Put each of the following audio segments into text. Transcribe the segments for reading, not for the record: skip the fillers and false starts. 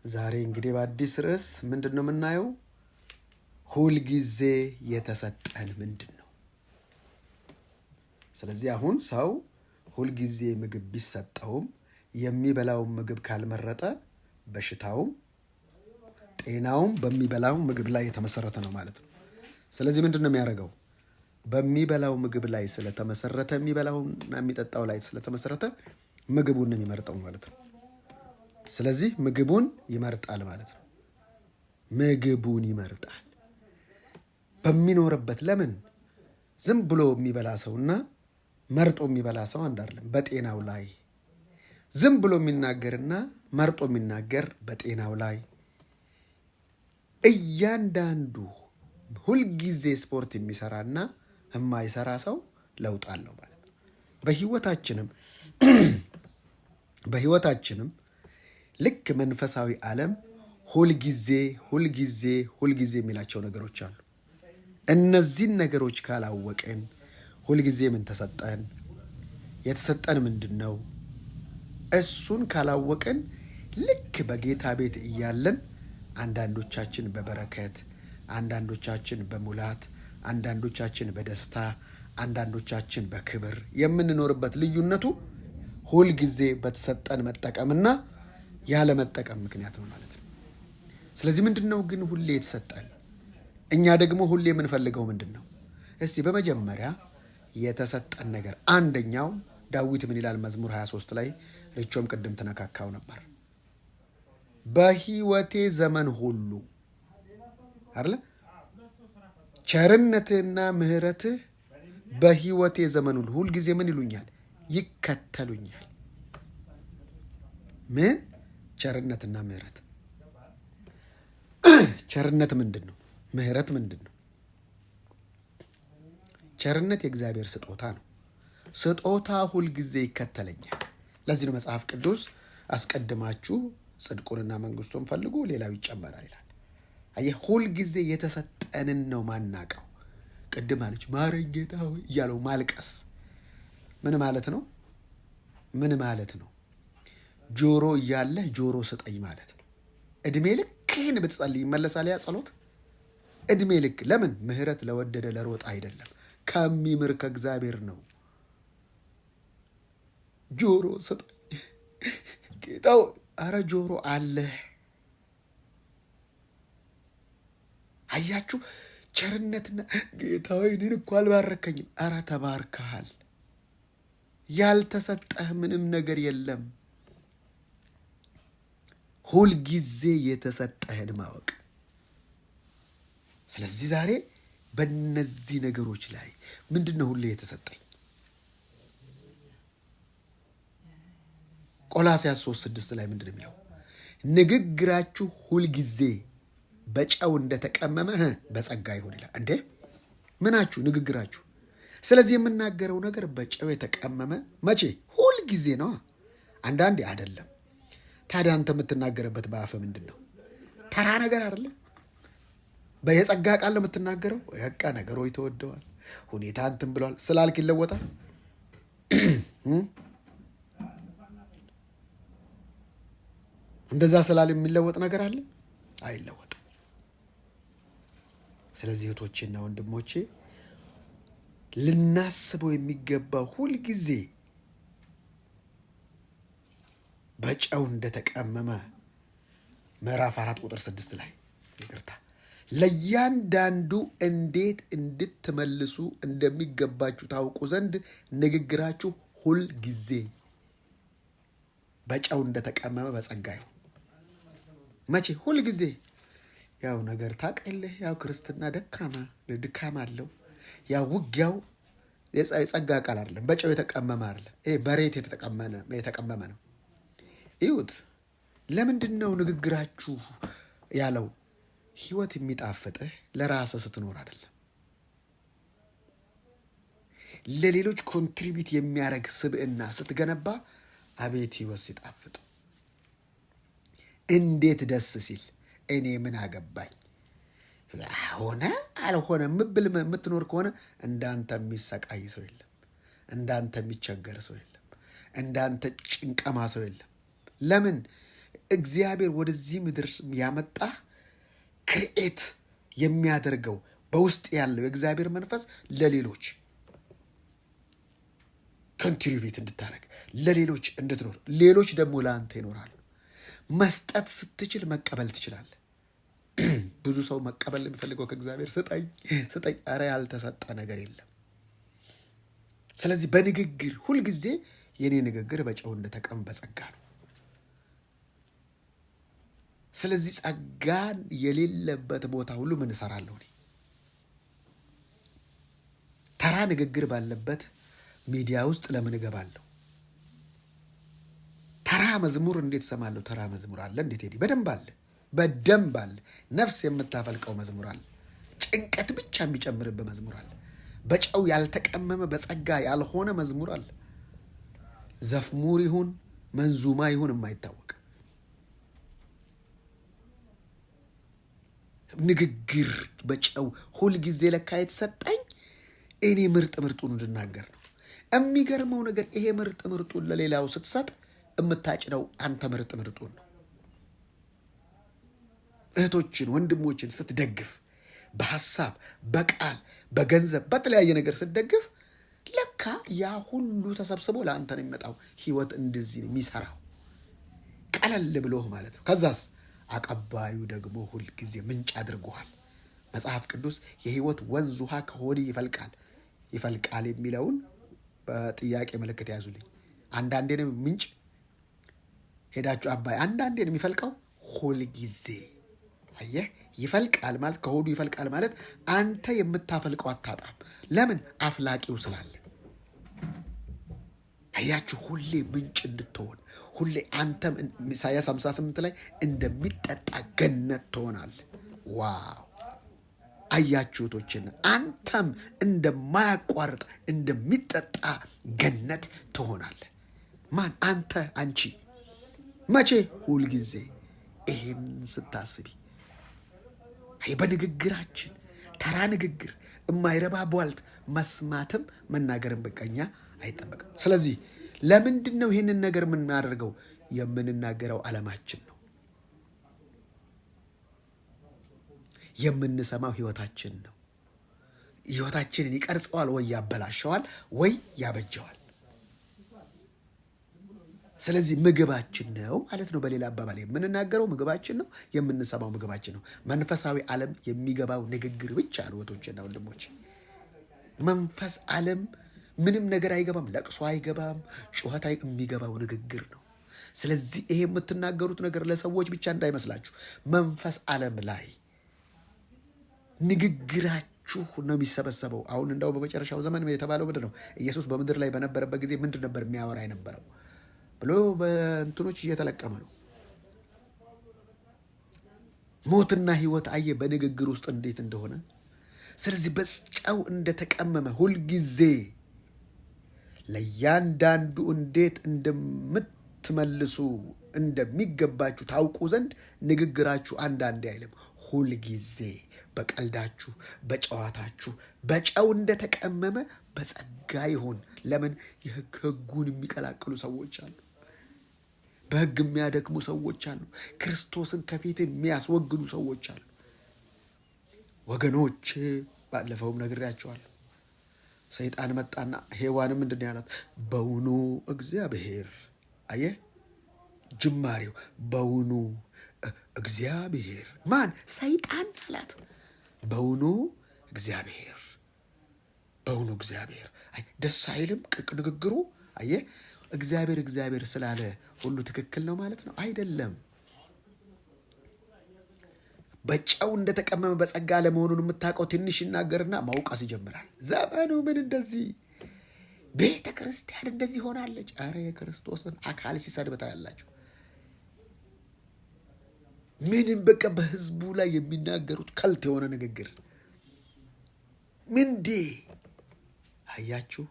ዛሬ እንግዲህ በአዲስ ርዕስ ምንድነው የምናየው? ሁል ጊዜ የተሰጠን ምንድነው? ስለዚህ አሁን ሰው ሁል ጊዜ ምግብ ቢሰጠውም የሚበላውን ምግብ ካልመረጠ በሽታውም ጤናውም በሚበላው ምግብ ላይ የተመሰረተ ነው ማለት ነው። ስለዚህ ምንድነው የሚያደርገው? በሚበላው ምግብ ላይ ስለተመሰረተ የሚበላውና የሚጠጣው ላይ ስለተመሰረተ ምግቡን ነው የሚመርጠው ማለት ነው። ስለዚህ ምግቡን ይመርጣል ማለት ነው። ምግቡን ይመርጣል በሚኖርበት። ለምን? ዝም ብሎ የሚበላ ሰውና መርጦ የሚበላ ሰው አንድ አይደለም። በጤናው ላይ ዝም ብሎ የሚናገርና መርጦ የሚናገር በጤናው ላይ እያንዳንዱ ሁልጊዜ ስፖርት የሚሰራና የማይሰራ ሰው ለውጥ አለው ማለት ነው። በህይወታችንም ልክ መንፈሳዊ ዓለም ሁልጊዜ የሚላቸው ነገሮች አሉ። እነዚህን ነገሮች ካላወቅን ሁልጊዜ ምን ተሰጠን፣ የተሰጠን ምንድን ነው፣ እሱን ካላወቅን ልክ በጌታ ቤት እያለን አንዳንዶቻችን በበረከት፣ አንዳንዶቻችን በሙላት፣ አንዳንዶቻችን በደስታ፣ አንዳንዶቻችን በክብር የምንኖርበት ልዩነቱ ሁልጊዜ በተሰጠን መጠቀምና ያለ መጠቀም ምክንያት ነው ማለት ነው። ስለዚህ ምንድነው ግን ሁሌ የተሰጠን? እኛ ደግሞ ሁሌ የምንፈልገው ምንድን ነው? እስቲ በመጀመሪያ የተሰጠን ነገር አንደኛው ዳዊት ምን ይላል? መዝሙር 23 ላይ ርቾም ቅድም ተነካካው ነበር። በህይወቴ ዘመን ሁሉ አይደለ ቸርነትህና ምህረትህ በህይወቴ ዘመን ሁሉ ሁልጊዜ ምን ይሉኛል? ይከተሉኛል። ምን? ቸርነትና ምህረት። ቸርነት ምንድን ነው? ምህረት ምንድን ነው? ቸርነት የእግዚአብሔር ስጦታ ነው። ስጦታ ሁልጊዜ ይከተለኛል። ለዚህ ነው መጽሐፍ ቅዱስ አስቀድማችሁ ጽድቁንና መንግስቱን ፈልጉ ሌላው ይጨመራል ይላል። አየህ፣ ሁልጊዜ የተሰጠንን ነው ማናቀው። ቅድም አለች ማረኝ ጌታ ሆይ እያለው ማልቀስ ምን ማለት ነው? ምን ማለት ነው? ጆሮ እያለህ ጆሮ ስጠኝ ማለት ነው። እድሜ ልክህን ብትጸልይ ይመለሳል ያ ጸሎት? እድሜ ልክ። ለምን? ምህረት ለወደደ ለሮጥ አይደለም፣ ከሚምር ከእግዚአብሔር ነው። ጆሮ ስጠኝ ጌታው። አረ ጆሮ አለህ። አያችሁ፣ ቸርነትና ጌታዊ እኔን እኮ አልባረከኝም። አረ ተባርከሃል። ያልተሰጠህ ምንም ነገር የለም። ሁልጊዜ የተሰጠህን ማወቅ። ስለዚህ ዛሬ በእነዚህ ነገሮች ላይ ምንድነው ሁሌ የተሰጠኝ? ቆላስይስ 3:6 ላይ ምንድነው የሚለው? ንግግራችሁ ሁልጊዜ በጨው እንደተቀመመ በጸጋ ይሁን ይላል። እንዴ ምናችሁ? ንግግራችሁ። ስለዚህ የምናገረው ነገር በጨው የተቀመመ መቼ? ሁልጊዜ ነው። አንዳንዴ አይደለም። ታዲያ አንተ የምትናገርበት በአፈ ምንድን ነው? ተራ ነገር አይደለ? በየጸጋ ቃል ነው የምትናገረው። በቃ ነገሮች ተወደዋል፣ ሁኔታ እንትን ብሏል ስላልክ ይለወጣል? እንደዛ ስላል የሚለወጥ ነገር አለ? አይለወጥም። ስለዚህ እህቶቼና ወንድሞቼ ልናስበው የሚገባው ሁልጊዜ በጨው እንደተቀመመ ምዕራፍ 4:6 ላይ ይቅርታ፣ ለእያንዳንዱ እንዴት እንድትመልሱ እንደሚገባችሁ ታውቁ ዘንድ ንግግራችሁ ሁልጊዜ በጨው እንደተቀመመ በጸጋ ይሁን። መቼ? ሁልጊዜ። ያው ነገር ታውቃለህ፣ ያው ክርስትና ድካም አለው። ያው ውጊያው የጸጋ ቃል አይደለም፣ በጨው የተቀመመ አይደለም። ይሄ በሬት የተቀመመ ነው። ይሁት ለምንድን ነው ንግግራችሁ ያለው? ህይወት የሚጣፍጥህ ለራስህ ስትኖር አይደለም፣ ለሌሎች ኮንትሪቢዩት የሚያደርግ ስብዕና ስትገነባ አቤት ህይወት ሲጣፍጥ፣ እንዴት ደስ ሲል። እኔ ምን አገባኝ ሆነ አልሆነ ምብል የምትኖር ከሆነ እንዳንተ የሚሰቃይ ሰው የለም፣ እንዳንተ የሚቸገር ሰው የለም፣ እንዳንተ ጭንቀማ ሰው የለም። ለምን? እግዚአብሔር ወደዚህ ምድር ያመጣ ክርኤት የሚያደርገው በውስጥ ያለው የእግዚአብሔር መንፈስ ለሌሎች ኮንትሪቢዩት እንድታደርግ ለሌሎች እንድትኖር፣ ሌሎች ደግሞ ለአንተ ይኖራሉ። መስጠት ስትችል መቀበል ትችላለህ። ብዙ ሰው መቀበል የሚፈልገው ከእግዚአብሔር ስጠኝ ስጠኝ፣ ኧረ ያልተሰጠ ነገር የለም። ስለዚህ በንግግር ሁልጊዜ የኔ ንግግር በጨው እንደተቀመመ በጸጋ ነው። ስለዚህ ጸጋን የሌለበት ቦታ ሁሉ ምን እሰራለሁ እኔ? ተራ ንግግር ባለበት ሚዲያ ውስጥ ለምን እገባለሁ? ተራ መዝሙር እንዴት እሰማለሁ? ተራ መዝሙር አለ እንዴት ሄዲ? በደንብ አለ። ነፍስ የምታፈልቀው መዝሙር አለ። ጭንቀት ብቻ የሚጨምርበት መዝሙር አለ። በጨው ያልተቀመመ በጸጋ ያልሆነ መዝሙር አለ። ዘፍሙር ይሁን መንዙማ ይሁን የማይታወቅ ንግግር በጨው ሁልጊዜ ለካ የተሰጠኝ እኔ ምርጥ ምርጡን እንድናገር ነው። የሚገርመው ነገር ይሄ ምርጥ ምርጡን ለሌላው ስትሰጥ የምታጭነው አንተ ምርጥ ምርጡን ነው። እህቶችን ወንድሞችን ስትደግፍ በሐሳብ በቃል በገንዘብ በተለያየ ነገር ስትደግፍ ለካ ያ ሁሉ ተሰብስቦ ለአንተ ነው የሚመጣው። ህይወት እንደዚህ ነው የሚሰራው፣ ቀለል ብሎህ ማለት ነው። ከዛስ አቀባዩ ደግሞ ሁልጊዜ ምንጭ አድርጎሃል። መጽሐፍ ቅዱስ የህይወት ወንዝ ውሃ ከሆድ ይፈልቃል የሚለውን በጥያቄ ምልክት ያዙልኝ። አንዳንዴ ነው ምንጭ ሄዳችሁ አባይ፣ አንዳንዴ ነው የሚፈልቀው። ሁልጊዜ አየህ፣ ይፈልቃል ማለት ከሆዱ ይፈልቃል ማለት አንተ የምታፈልቀው አታጣም። ለምን? አፍላቂው ስላለ። አያችሁ፣ ሁሌ ምንጭ እንድትሆን ሁሌ አንተም ኢሳይያስ 58 ላይ እንደሚጠጣ ገነት ትሆናለህ። ዋው! አያችሁቶችን አንተም እንደማያቋርጥ እንደሚጠጣ ገነት ትሆናለህ። ማን? አንተ፣ አንቺ። መቼ? ሁልጊዜ። ይሄን ስታስቢ በንግግራችን ተራ ንግግር የማይረባ ቧልት መስማትም መናገርም በቀኛ አይጠበቅም። ስለዚህ ለምንድን ነው ይህንን ነገር የምናደርገው? የምንናገረው ዓለማችን ነው። የምንሰማው ህይወታችን ነው። ህይወታችንን ይቀርጸዋል ወይ ያበላሸዋል ወይ ያበጀዋል። ስለዚህ ምግባችን ነው ማለት ነው። በሌላ አባባል የምንናገረው ምግባችን ነው፣ የምንሰማው ምግባችን ነው። መንፈሳዊ ዓለም የሚገባው ንግግር ብቻ ነው። እህቶችና ወንድሞች፣ መንፈስ ዓለም ምንም ነገር አይገባም። ለቅሶ አይገባም፣ ጩኸት የሚገባው ንግግር ነው። ስለዚህ ይሄ የምትናገሩት ነገር ለሰዎች ብቻ እንዳይመስላችሁ። መንፈስ ዓለም ላይ ንግግራችሁ ነው የሚሰበሰበው። አሁን እንዳው በመጨረሻው ዘመን የተባለው ምንድን ነው? ኢየሱስ በምድር ላይ በነበረበት ጊዜ ምንድን ነበር የሚያወራ የነበረው ብሎ በእንትኖች እየተለቀመ ነው። ሞትና ህይወት አየ በንግግር ውስጥ እንዴት እንደሆነ። ስለዚህ በጨው እንደተቀመመ ሁልጊዜ ለእያንዳንዱ እንዴት እንደምትመልሱ እንደሚገባችሁ ታውቁ ዘንድ ንግግራችሁ አንዳንዴ አይልም፣ ሁልጊዜ በቀልዳችሁ በጨዋታችሁ በጨው እንደተቀመመ በጸጋ ይሁን። ለምን? ህጉን የሚቀላቅሉ ሰዎች አሉ። በህግ የሚያደክሙ ሰዎች አሉ። ክርስቶስን ከፊት የሚያስወግዱ ሰዎች አሉ። ወገኖች፣ ባለፈውም ነግሬያቸዋለሁ። ሰይጣን መጣና ሔዋንም ምንድን ያላት? በውኑ እግዚአብሔር፣ አየህ ጅማሬው፣ በውኑ እግዚአብሔር ማን? ሰይጣን አላት። በውኑ እግዚአብሔር፣ በውኑ እግዚአብሔር። አይ ደስ አይልም ንግግሩ። አየህ እግዚአብሔር ስላለ ሁሉ ትክክል ነው ማለት ነው? አይደለም። በጨው እንደተቀመመ በጸጋ ለመሆኑን የምታውቀው ትንሽ ይናገርና ማውቀስ ይጀምራል። ዘመኑ ምን እንደዚህ ቤተ ክርስቲያን እንደዚህ ሆናለች። አረ የክርስቶስን አካል ሲሰድብታ ያላችሁ ምንም በቃ በህዝቡ ላይ የሚናገሩት ከልት የሆነ ንግግር ምንዴ አያችሁ።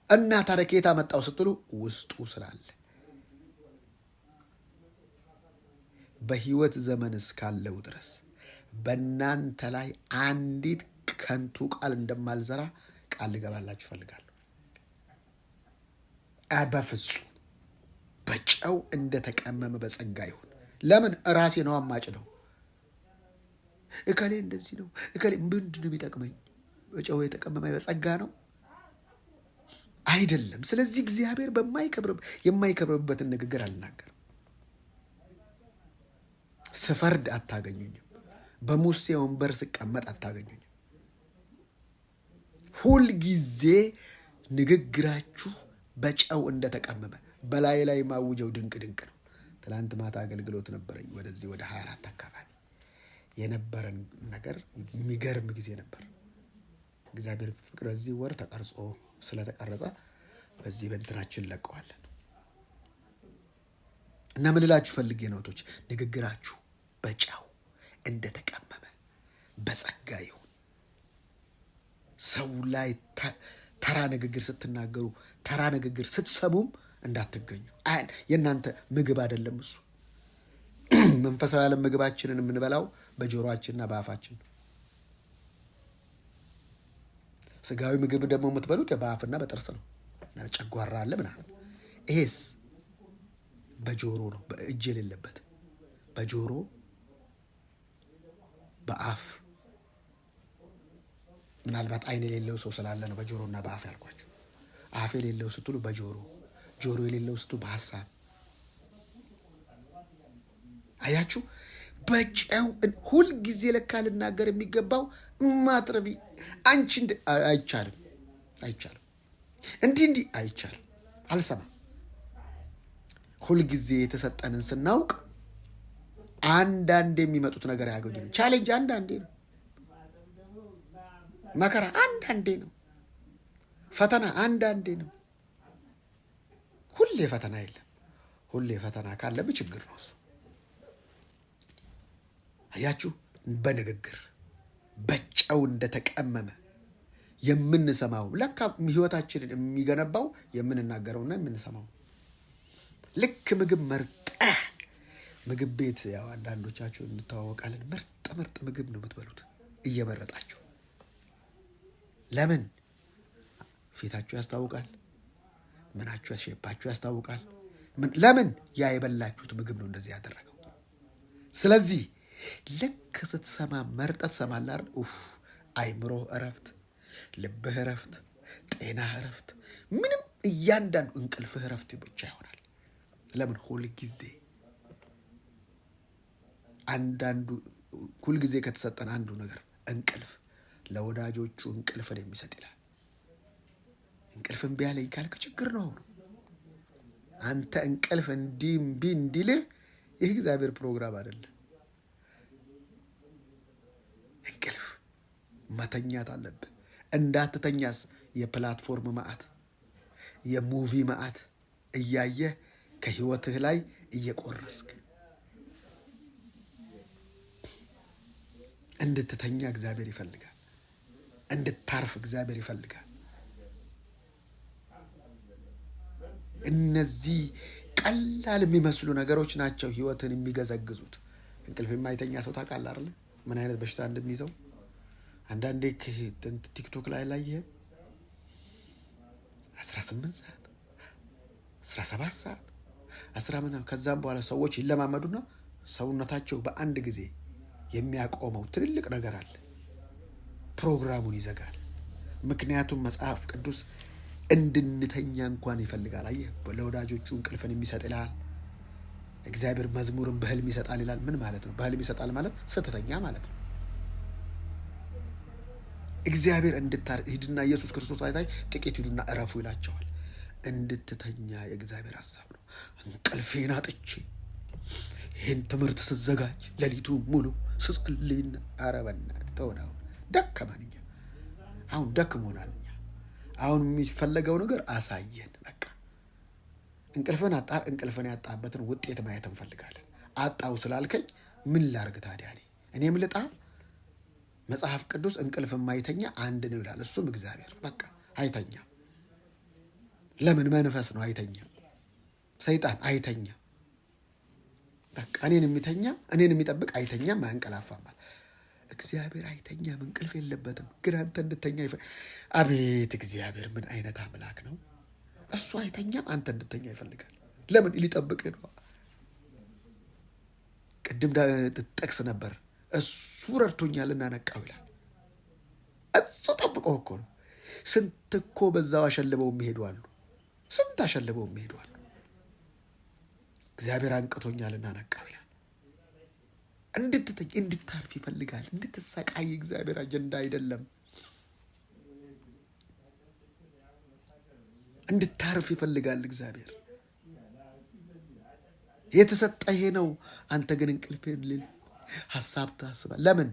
እና ታዲያ ከየት አመጣው ስትሉ ውስጡ ስላለ። በህይወት ዘመን እስካለው ድረስ በእናንተ ላይ አንዲት ከንቱ ቃል እንደማልዘራ ቃል ልገባላችሁ እፈልጋለሁ። በፍጹም በጨው እንደተቀመመ በጸጋ ይሁን። ለምን ራሴ ነው አማጭ ነው። እከሌ እንደዚህ ነው፣ እከሌ ምንድን ነው የሚጠቅመኝ? በጨው የተቀመመ በጸጋ ነው አይደለም። ስለዚህ እግዚአብሔር የማይከብርበትን ንግግር አልናገርም። ስፈርድ አታገኙኝም። በሙሴ ወንበር ስቀመጥ አታገኙኝም። ሁልጊዜ ንግግራችሁ በጨው እንደተቀመመ በላይ ላይ ማውጀው ድንቅ ድንቅ ነው። ትላንት ማታ አገልግሎት ነበረኝ። ወደዚህ ወደ 24 አካባቢ የነበረን ነገር የሚገርም ጊዜ ነበር። እግዚአብሔር ፍቅር በዚህ ወር ተቀርጾ ስለተቀረጸ በዚህ በእንትናችን ለቀዋለን እና ምን ልላችሁ ፈልጌ ነው እህቶች፣ ንግግራችሁ በጨው እንደተቀመመ በጸጋ ይሁን። ሰው ላይ ተራ ንግግር ስትናገሩ፣ ተራ ንግግር ስትሰሙም እንዳትገኙ። የእናንተ ምግብ አይደለም እሱ። መንፈሳዊ ዓለም ምግባችንን የምንበላው በጆሮአችንና በአፋችን ነው። ስጋዊ ምግብ ደግሞ የምትበሉት በአፍና በጥርስ ነው። ጨጓራ አለ ምናምን። ይሄስ በጆሮ ነው፣ በእጅ የሌለበት በጆሮ በአፍ። ምናልባት አይን የሌለው ሰው ስላለ ነው በጆሮና በአፍ ያልኳቸው። አፍ የሌለው ስትሉ በጆሮ፣ ጆሮ የሌለው ስትሉ በሀሳብ። አያችሁ፣ በጨው ሁልጊዜ ለካ ልናገር የሚገባው ማጥረቢ አንቺ አይቻልም፣ አይቻልም፣ እንዲህ አይቻልም፣ አልሰማም። ሁልጊዜ የተሰጠንን ስናውቅ አንዳንዴ የሚመጡት ነገር አያገኙንም። ቻሌንጅ አንዳንዴ ነው፣ መከራ አንዳንዴ ነው፣ ፈተና አንዳንዴ ነው። ሁሌ ፈተና የለም። ሁሌ ፈተና ካለብህ ችግር ነው እሱ። አያችሁ፣ በንግግር በጨው እንደተቀመመ የምንሰማው ለካ ህይወታችንን የሚገነባው የምንናገረውና የምንሰማው። ልክ ምግብ መርጠህ ምግብ ቤት ያው አንዳንዶቻችሁ እንተዋወቃለን። ምርጥ ምግብ ነው የምትበሉት እየመረጣችሁ። ለምን? ፊታችሁ ያስታውቃል፣ ምናችሁ ሼፓችሁ ያስታውቃል። ለምን? ያ የበላችሁት ምግብ ነው እንደዚህ ያደረገው። ስለዚህ ልክ ስትሰማ መርጠት ሰማላር አይምሮህ እረፍት፣ ልብህ እረፍት፣ ጤናህ እረፍት፣ ምንም እያንዳንዱ እንቅልፍህ እረፍት ብቻ ይሆናል። ለምን? ሁልጊዜ ከተሰጠን አንዱ ነገር እንቅልፍ ለወዳጆቹ እንቅልፍን የሚሰጥ ይላል። እንቅልፍን ቢያለኝ ካልክ ችግር ነው። አንተ እንቅልፍ እንዲህ እንዲልህ ይህ እግዚአብሔር ፕሮግራም አይደለም። እንቅልፍ መተኛት አለብህ። እንዳትተኛስ የፕላትፎርም መዓት፣ የሙቪ መዓት እያየህ ከህይወትህ ላይ እየቆረስክ እንድትተኛ እግዚአብሔር ይፈልጋል። እንድታርፍ እግዚአብሔር ይፈልጋል። እነዚህ ቀላል የሚመስሉ ነገሮች ናቸው ህይወትን የሚገዘግዙት። እንቅልፍ የማይተኛ ሰው ታውቃለህ አይደል? ምን አይነት በሽታ እንደሚይዘው አንዳንዴ ቲክቶክ ላይ ይሄ 18 ሰዓት 17 ሰዓት 10 ምናምን ከዛም በኋላ ሰዎች ይለማመዱና ሰውነታቸው በአንድ ጊዜ የሚያቆመው ትልልቅ ነገር አለ። ፕሮግራሙን ይዘጋል። ምክንያቱም መጽሐፍ ቅዱስ እንድንተኛ እንኳን ይፈልጋል። አየህ፣ ለወዳጆቹ እንቅልፍን የሚሰጥ ይላል። እግዚአብሔር መዝሙርን በህልም ይሰጣል ይላል። ምን ማለት ነው? በህልም ይሰጣል ማለት ስትተኛ ማለት ነው። እግዚአብሔር ሂድና ኢየሱስ ክርስቶስ አይታይ ጥቂት ሂዱና እረፉ ይላቸዋል። እንድትተኛ የእግዚአብሔር ሐሳብ ነው። እንቅልፌን አጥቼ ይህን ትምህርት ስዘጋጅ ሌሊቱ ሙሉ ስጸልይና ኧረ በእናትህ ተወው፣ ደከመን። አሁን ደክሞናል። አሁን የሚፈለገው ነገር አሳየን። በቃ እንቅልፍን ያጣበትን ውጤት ማየት እንፈልጋለን። አጣው ስላልከኝ ምን ላርግ ታዲያ? እኔም ልጣ? መጽሐፍ ቅዱስ እንቅልፍ የማይተኛ አንድ ነው ይላል። እሱም እግዚአብሔር። በቃ አይተኛም። ለምን? መንፈስ ነው፣ አይተኛም። ሰይጣን አይተኛም። በቃ እኔን የሚጠብቅ አይተኛም፣ አያንቀላፋም። እግዚአብሔር አይተኛም፣ እንቅልፍ የለበትም። ግን አንተ እንድተኛ አቤት እግዚአብሔር ምን አይነት አምላክ ነው! እሱ አይተኛም፣ አንተ እንድተኛ ይፈልጋል። ለምን? ሊጠብቅ ነው። ቅድም ጠቅስ ነበር። እሱ ረድቶኛልና ነቃው ይላል። እሱ ጠብቆ እኮ ነው። ስንት እኮ በዛው አሸልበው የሚሄዱ አሉ። ስንት አሸልበው የሚሄዱ አሉ። እግዚአብሔር አንቅቶኛልና ነቃው ይላል። እንድትተኝ እንድታርፍ ይፈልጋል። እንድትሰቃይ እግዚአብሔር አጀንዳ አይደለም። እንድታርፍ ይፈልጋል እግዚአብሔር። የተሰጠ ይሄ ነው። አንተ ግን እንቅልፍህን ልል ሀሳብ ታስባል። ለምን?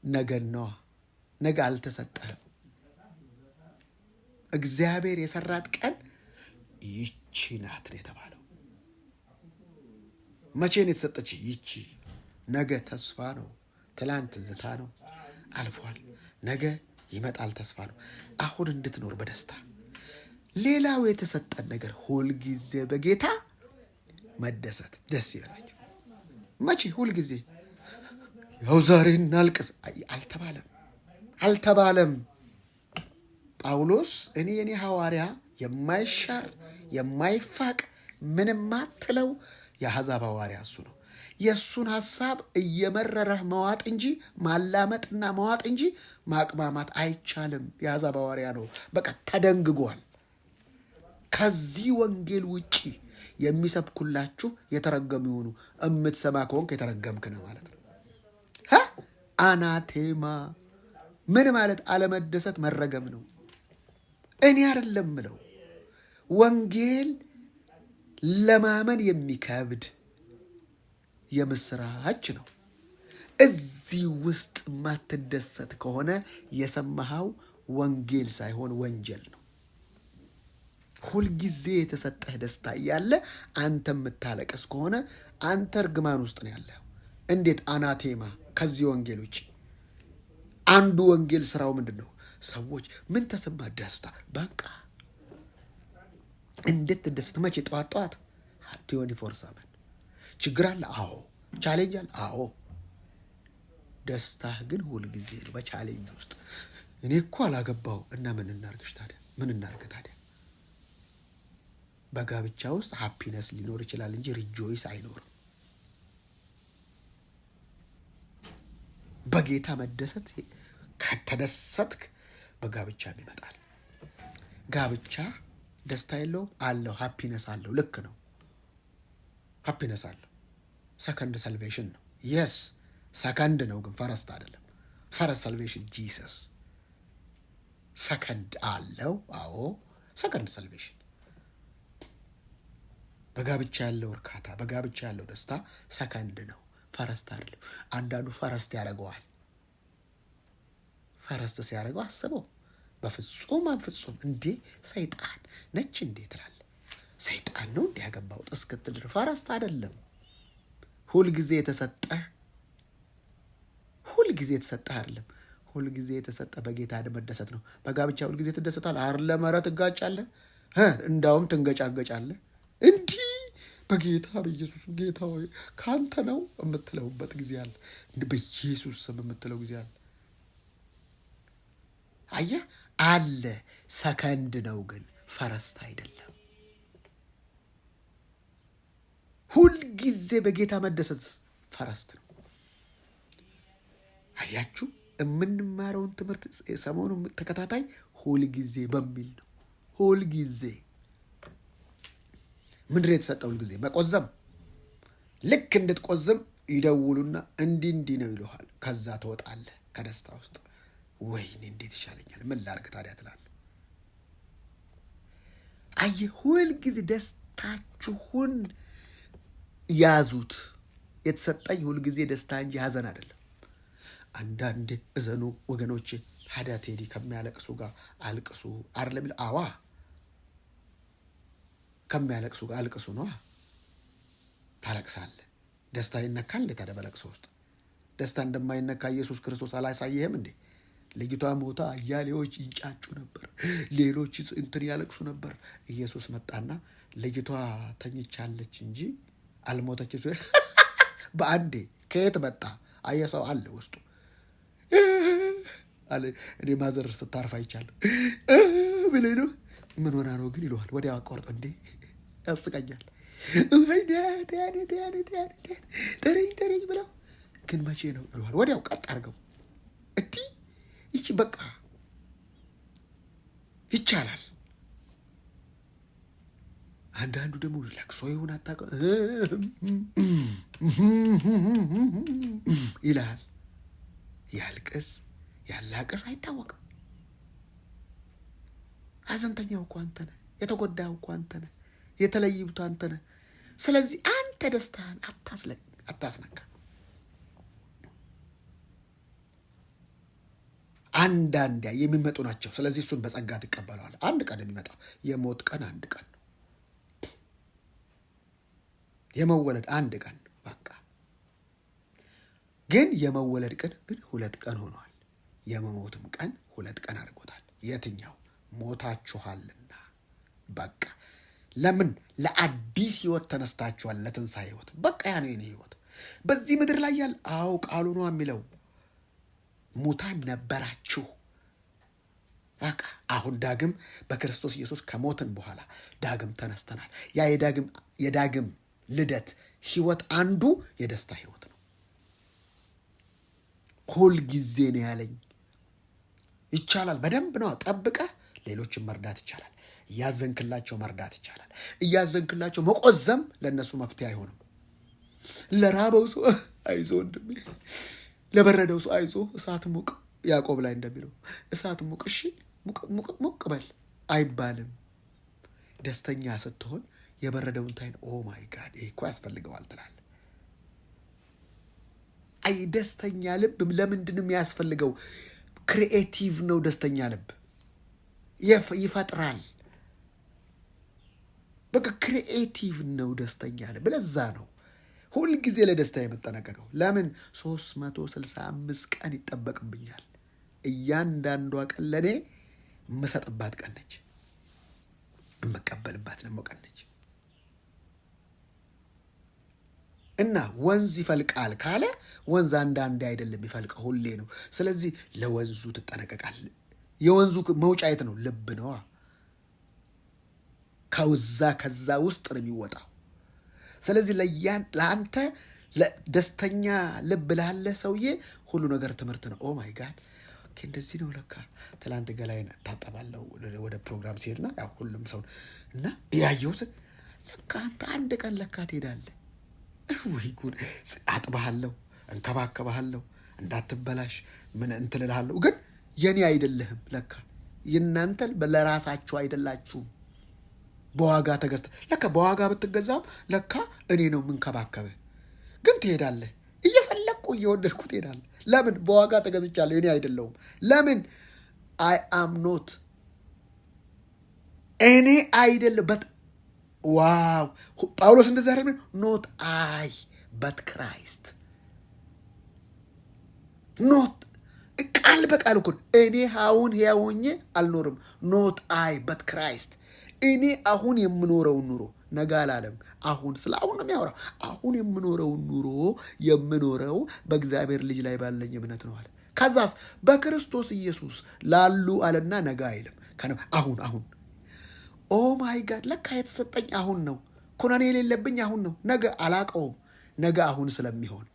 ነገን ነዋ። ነገ አልተሰጠህም። እግዚአብሔር የሰራት ቀን ይቺ ናት ነው የተባለው። መቼ ነው የተሰጠች? ይቺ። ነገ ተስፋ ነው። ትላንት ዝታ ነው፣ አልፏል። ነገ ይመጣል፣ ተስፋ ነው። አሁን እንድትኖር በደስታ። ሌላው የተሰጠን ነገር ሁልጊዜ በጌታ መደሰት፣ ደስ ይበላቸው። መቼ? ሁልጊዜ። ያው ዛሬ እናልቅስ አልተባለም። ጳውሎስ እኔ የኔ ሐዋርያ የማይሻር የማይፋቅ ምንም ማትለው የአሕዛብ ሐዋርያ እሱ ነው። የእሱን ሐሳብ እየመረረህ መዋጥ እንጂ ማላመጥና መዋጥ እንጂ ማቅማማት አይቻልም። የአሕዛብ ሐዋርያ ነው። በቃ ተደንግጓል። ከዚህ ወንጌል ውጪ የሚሰብኩላችሁ የተረገሙ ይሆኑ። የምትሰማ ከሆንክ የተረገምክ ነው ማለት ነው። አናቴማ ምን ማለት? አለመደሰት መረገም ነው። እኔ አይደለም ምለው። ወንጌል ለማመን የሚከብድ የምስራች ነው። እዚህ ውስጥ ማትደሰት ከሆነ የሰማኸው ወንጌል ሳይሆን ወንጀል ነው። ሁልጊዜ የተሰጠህ ደስታ እያለ አንተ የምታለቀስ ከሆነ አንተ እርግማን ውስጥ ነው ያለው። እንዴት? አናቴማ። ከዚህ ወንጌል ውጭ አንዱ ወንጌል ስራው ምንድን ነው? ሰዎች ምን ተሰማ? ደስታ። በቃ እንድትደሰት መቼ? ጠዋት 24/7 ችግር አለ? አዎ። ቻሌንጅ አለ? አዎ። ደስታህ ግን ሁልጊዜ ነው በቻሌንጅ ውስጥ። እኔ እኮ አላገባው እና ምን እናርግሽ ታዲያ? ምን እናርግ ታዲያ? በጋብቻ ውስጥ ሃፒነስ ሊኖር ይችላል እንጂ ሪጆይስ አይኖርም። በጌታ መደሰት ከተደሰትክ በጋብቻ ይመጣል። ጋብቻ ደስታ የለውም? አለው። ሃፒነስ አለው። ልክ ነው። ሃፒነስ አለው። ሰከንድ ሳልቬሽን ነው። የስ ሰከንድ ነው፣ ግን ፈረስት አይደለም። ፈረስት ሳልቬሽን ጂሰስ። ሰከንድ አለው። አዎ፣ ሰከንድ ሳልቬሽን። በጋብቻ ያለው እርካታ፣ በጋብቻ ያለው ደስታ ሰከንድ ነው፣ ፈረስት አይደለም። አንዳንዱ ፈረስት ያደርገዋል። ፈረስት ሲያደርገው አስበው። በፍጹም እንዴ ሰይጣን ነች እንዴ ትላለህ። ሰይጣን ነው እንዴ ያገባው እስክትል ድረስ ፈረስት አይደለም። ሁልጊዜ የተሰጠህ አይደለም። ሁልጊዜ የተሰጠ በጌታ መደሰት ነው። በጋብቻ ሁልጊዜ ትደሰታለህ አይደለም? ኧረ ትጋጫለህ፣ እንዳውም ትንገጫገጫለህ። እንዲህ በጌታ በኢየሱስ ጌታ ሆይ ካንተ ነው የምትለውበት ጊዜ አለ። በኢየሱስ ስም የምትለው ጊዜ አለ። አየህ አለ። ሰከንድ ነው ግን ፈረስት አይደለም። ሁልጊዜ በጌታ መደሰት ፈረስት ነው። አያችሁ፣ የምንማረውን ትምህርት ሰሞኑን ተከታታይ ሁልጊዜ በሚል ነው። ሁልጊዜ ምንድን ነው የተሰጠው? ሁልጊዜ መቆዘም። ልክ እንድትቆዝም ይደውሉና እንዲህ ነው ይሉሃል። ከዛ ትወጣለህ ከደስታ ውስጥ። ወይኔ እንዴት ይሻለኛል፣ ምን ላርግ ታዲያ ትላለህ። አየህ፣ ሁልጊዜ ደስታችሁን ያዙት። የተሰጠኝ ሁልጊዜ ደስታ እንጂ ሀዘን አይደለም። አንዳንዴ እዘኑ ወገኖቼ። ታዲያ ቴዲ ከሚያለቅሱ ጋር አልቅሱ አይደለም? አዋ ከሚያለቅሱ ጋር አልቅሱ ነዋ። ታለቅሳለህ። ደስታ ይነካል እንዴ ታዲያ? በለቅሶ ውስጥ ደስታ እንደማይነካ ኢየሱስ ክርስቶስ አላሳየህም እንዴ? ልጅቷ ሞታ እያሌዎች ይንጫጩ ነበር፣ ሌሎች እንትን ያለቅሱ ነበር። ኢየሱስ መጣና ልጅቷ ተኝቻለች እንጂ አልሞተች። በአንዴ ከየት መጣ? አየሰው አለ ውስጡ አለ። እኔ ማዘር ስታርፍ አይቻለሁ ብለህ ነው። ምን ሆና ነው ግን ይለዋል። ወዲያ አቋርጦ እንዴ ያስቀኛል። ጠረኝ ብለው ግን መቼ ነው ይለዋል። ወዲያው ቀጥ አድርገው እንዲህ ይቺ በቃ ይቻላል። አንዳንዱ ደግሞ ለቅሶ ይሁን አታውቅም ይልሃል። ያልቅስ ያላቅስ አይታወቅም። ሐዘንተኛው እኮ አንተ ነህ። የተጎዳው እኮ አንተ ነህ። የተለይብቱ አንተ ነህ። ስለዚህ አንተ ደስታህን አታስነካ። አንዳንድ የሚመጡ ናቸው። ስለዚህ እሱን በጸጋ ትቀበለዋለህ። አንድ ቀን የሚመጣው የሞት ቀን አንድ ቀን ነው። የመወለድ አንድ ቀን በቃ። ግን የመወለድ ቀን ግን 2 ቀን ሆኗል። የመሞትም ቀን 2 ቀን አድርጎታል። የትኛው? ሞታችኋልና በቃ። ለምን? ለአዲስ ህይወት ተነስታችኋል፣ ለትንሣኤ ህይወት። በቃ ያ ነው የኔ ህይወት በዚህ ምድር ላይ ያለ። አዎ ቃሉ ነው የሚለው ሙታን ነበራችሁ። በቃ አሁን ዳግም በክርስቶስ ኢየሱስ ከሞትን በኋላ ዳግም ተነስተናል። ያ የዳግም ልደት ህይወት አንዱ የደስታ ህይወት ነው። ሁል ጊዜ ነው ያለኝ። ይቻላል። በደንብ ነው ጠብቀህ ሌሎችን መርዳት ይቻላል። እያዘንክላቸው መርዳት ይቻላል። እያዘንክላቸው መቆዘም ለእነሱ መፍትሄ አይሆንም። ለራበው ሰው አይዞ ወንድሜ፣ ለበረደው ሰው አይዞ፣ እሳት ሙቅ፣ ያዕቆብ ላይ እንደሚለው እሳት ሙቅ፣ እሺ ሙቅ በል አይባልም። ደስተኛ ስትሆን የበረደውን ታይን ኦ ማይ ጋድ ይሄ እኮ ያስፈልገዋል ትላለህ። አይ ደስተኛ ልብ ለምንድን ነው የሚያስፈልገው? ክሪኤቲቭ ነው ደስተኛ ልብ፣ ይፈጥራል። በቃ ክሪኤቲቭ ነው ደስተኛ ልብ። ለዛ ነው ሁልጊዜ ለደስታ የምጠነቀቀው። ለምን? 365 ቀን ይጠበቅብኛል። እያንዳንዷ ቀን ለእኔ የምሰጥባት ቀን ነች፣ የምቀበልባት ደግሞ ቀን ነች። እና ወንዝ ይፈልቃል ካለ ወንዝ አንዳንዴ አይደለም ይፈልቀው፣ ሁሌ ነው። ስለዚህ ለወንዙ ትጠነቀቃል። የወንዙ መውጫ የት ነው? ልብ ነዋ። ከዛ ውስጥ ነው የሚወጣው። ስለዚህ ለአንተ ደስተኛ ልብ ላለ ሰውዬ ሁሉ ነገር ትምህርት ነው። ኦ ማይ ጋድ እንደዚህ ነው ለካ። ትላንት ገላይን ታጠባለሁ ወደ ፕሮግራም ሲሄድና ያው ሁሉም ሰው እና ያየሁት ለካ አንተ አንድ ቀን ለካ ትሄዳለህ። ወይ ጉድ! አጥባሃለሁ፣ እንከባከባሃለሁ፣ እንዳትበላሽ ምን እንትልልሃለሁ። ግን የኔ አይደለህም ለካ። የእናንተ ለራሳችሁ አይደላችሁም። በዋጋ ተገዝተ ለካ በዋጋ ብትገዛም ለካ እኔ ነው የምንከባከብህ። ግን ትሄዳለህ፣ እየፈለግኩ እየወደድኩ ትሄዳለህ። ለምን? በዋጋ ተገዝቻለሁ፣ እኔ አይደለሁም። ለምን? አይ አም ኖት፣ እኔ አይደለም። ዋው! ጳውሎስ እንደዛ ያለ ኖት አይ በት ክራይስት። ኖት ቃል በቃል እኮ እኔ አሁን ሕያው ሆኜ አልኖርም። ኖት አይ በት ክራይስት። እኔ አሁን የምኖረውን ኑሮ ነገ አላለም። አሁን ስለ አሁን ነው የሚያወራው። አሁን የምኖረውን ኑሮ የምኖረው በእግዚአብሔር ልጅ ላይ ባለኝ እምነት ነው አለ። ከዛስ በክርስቶስ ኢየሱስ ላሉ አለና ነገ አይልም። አሁን ኦ ማይ ጋድ ለካ የተሰጠኝ አሁን ነው። ኩነኔ የሌለብኝ አሁን ነው። ነገ አላቀውም። ነገ አሁን ስለሚሆን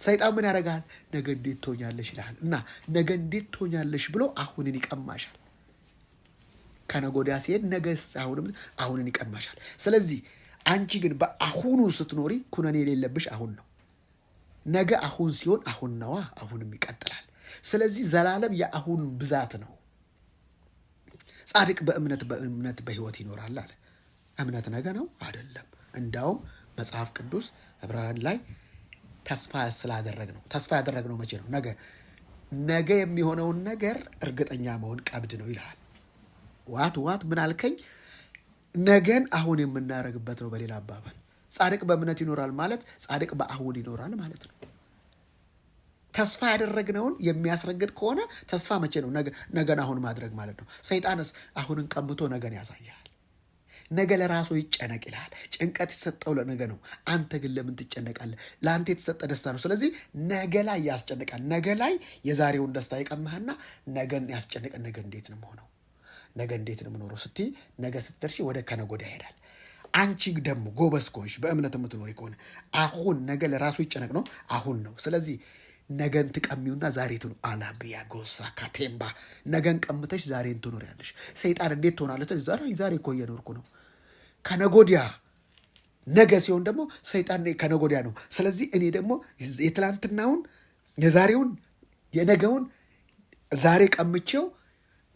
ሰይጣን ምን ያደርጋል? ነገ እንዴት ትሆኛለሽ ይልሃል። እና ነገ እንዴት ትሆኛለሽ ብሎ አሁንን ይቀማሻል። ከነገ ወዲያ ሲሄድ ነገ አሁንን ይቀማሻል። ስለዚህ አንቺ ግን በአሁኑ ስትኖሪ ኩነኔ የሌለብሽ አሁን ነው። ነገ አሁን ሲሆን አሁን ነዋ፣ አሁንም ይቀጥላል። ስለዚህ ዘላለም የአሁን ብዛት ነው። ጻድቅ በእምነት በሕይወት ይኖራል አለ። እምነት ነገ ነው አይደለም። እንዳውም መጽሐፍ ቅዱስ ዕብራውያን ላይ ተስፋ ስላደረግ ነው። ተስፋ ያደረግነው መቼ ነው? ነገ የሚሆነውን ነገር እርግጠኛ መሆን ቀብድ ነው ይልሃል። ዋት ምን አልከኝ? ነገን አሁን የምናደርግበት ነው። በሌላ አባባል ጻድቅ በእምነት ይኖራል ማለት ጻድቅ በአሁን ይኖራል ማለት ነው። ተስፋ ያደረግነውን የሚያስረግጥ ከሆነ ተስፋ መቼ ነው? ነገን አሁን ማድረግ ማለት ነው። ሰይጣንስ አሁንን ቀምቶ ነገን ያሳያል። ነገ ለራሱ ይጨነቅ ይልሃል። ጭንቀት የተሰጠው ለነገ ነው። አንተ ግን ለምን ትጨነቃለህ? ለአንተ የተሰጠ ደስታ ነው። ስለዚህ ነገ ላይ ያስጨንቃል። ነገ ላይ የዛሬውን ደስታ ይቀምህና ነገን ያስጨንቀን። ነገ እንዴት ነው የምሆነው? ነገ እንዴት ነው የምኖረው ስትይ ነገ ስትደርሺ ወደ ከነገ ወዲያ ይሄዳል። አንቺ ደግሞ ጎበዝ ከሆንሽ በእምነት የምትኖሪ ከሆነ አሁን ነገ ለራሱ ይጨነቅ ነው አሁን ነው። ስለዚህ ነገን ትቀሚውና ዛሬ ትኑ አላብያ ጎሳ ካቴምባ ነገን ቀምተሽ ዛሬን ትኖሪያለሽ። ሰይጣን እንዴት ትሆናለች? ዛሬ እኮ እየኖርኩ ነው። ከነጎዲያ ነገ ሲሆን ደግሞ ሰይጣን ከነጎዲያ ነው። ስለዚህ እኔ ደግሞ የትላንትናውን የዛሬውን የነገውን ዛሬ ቀምቼው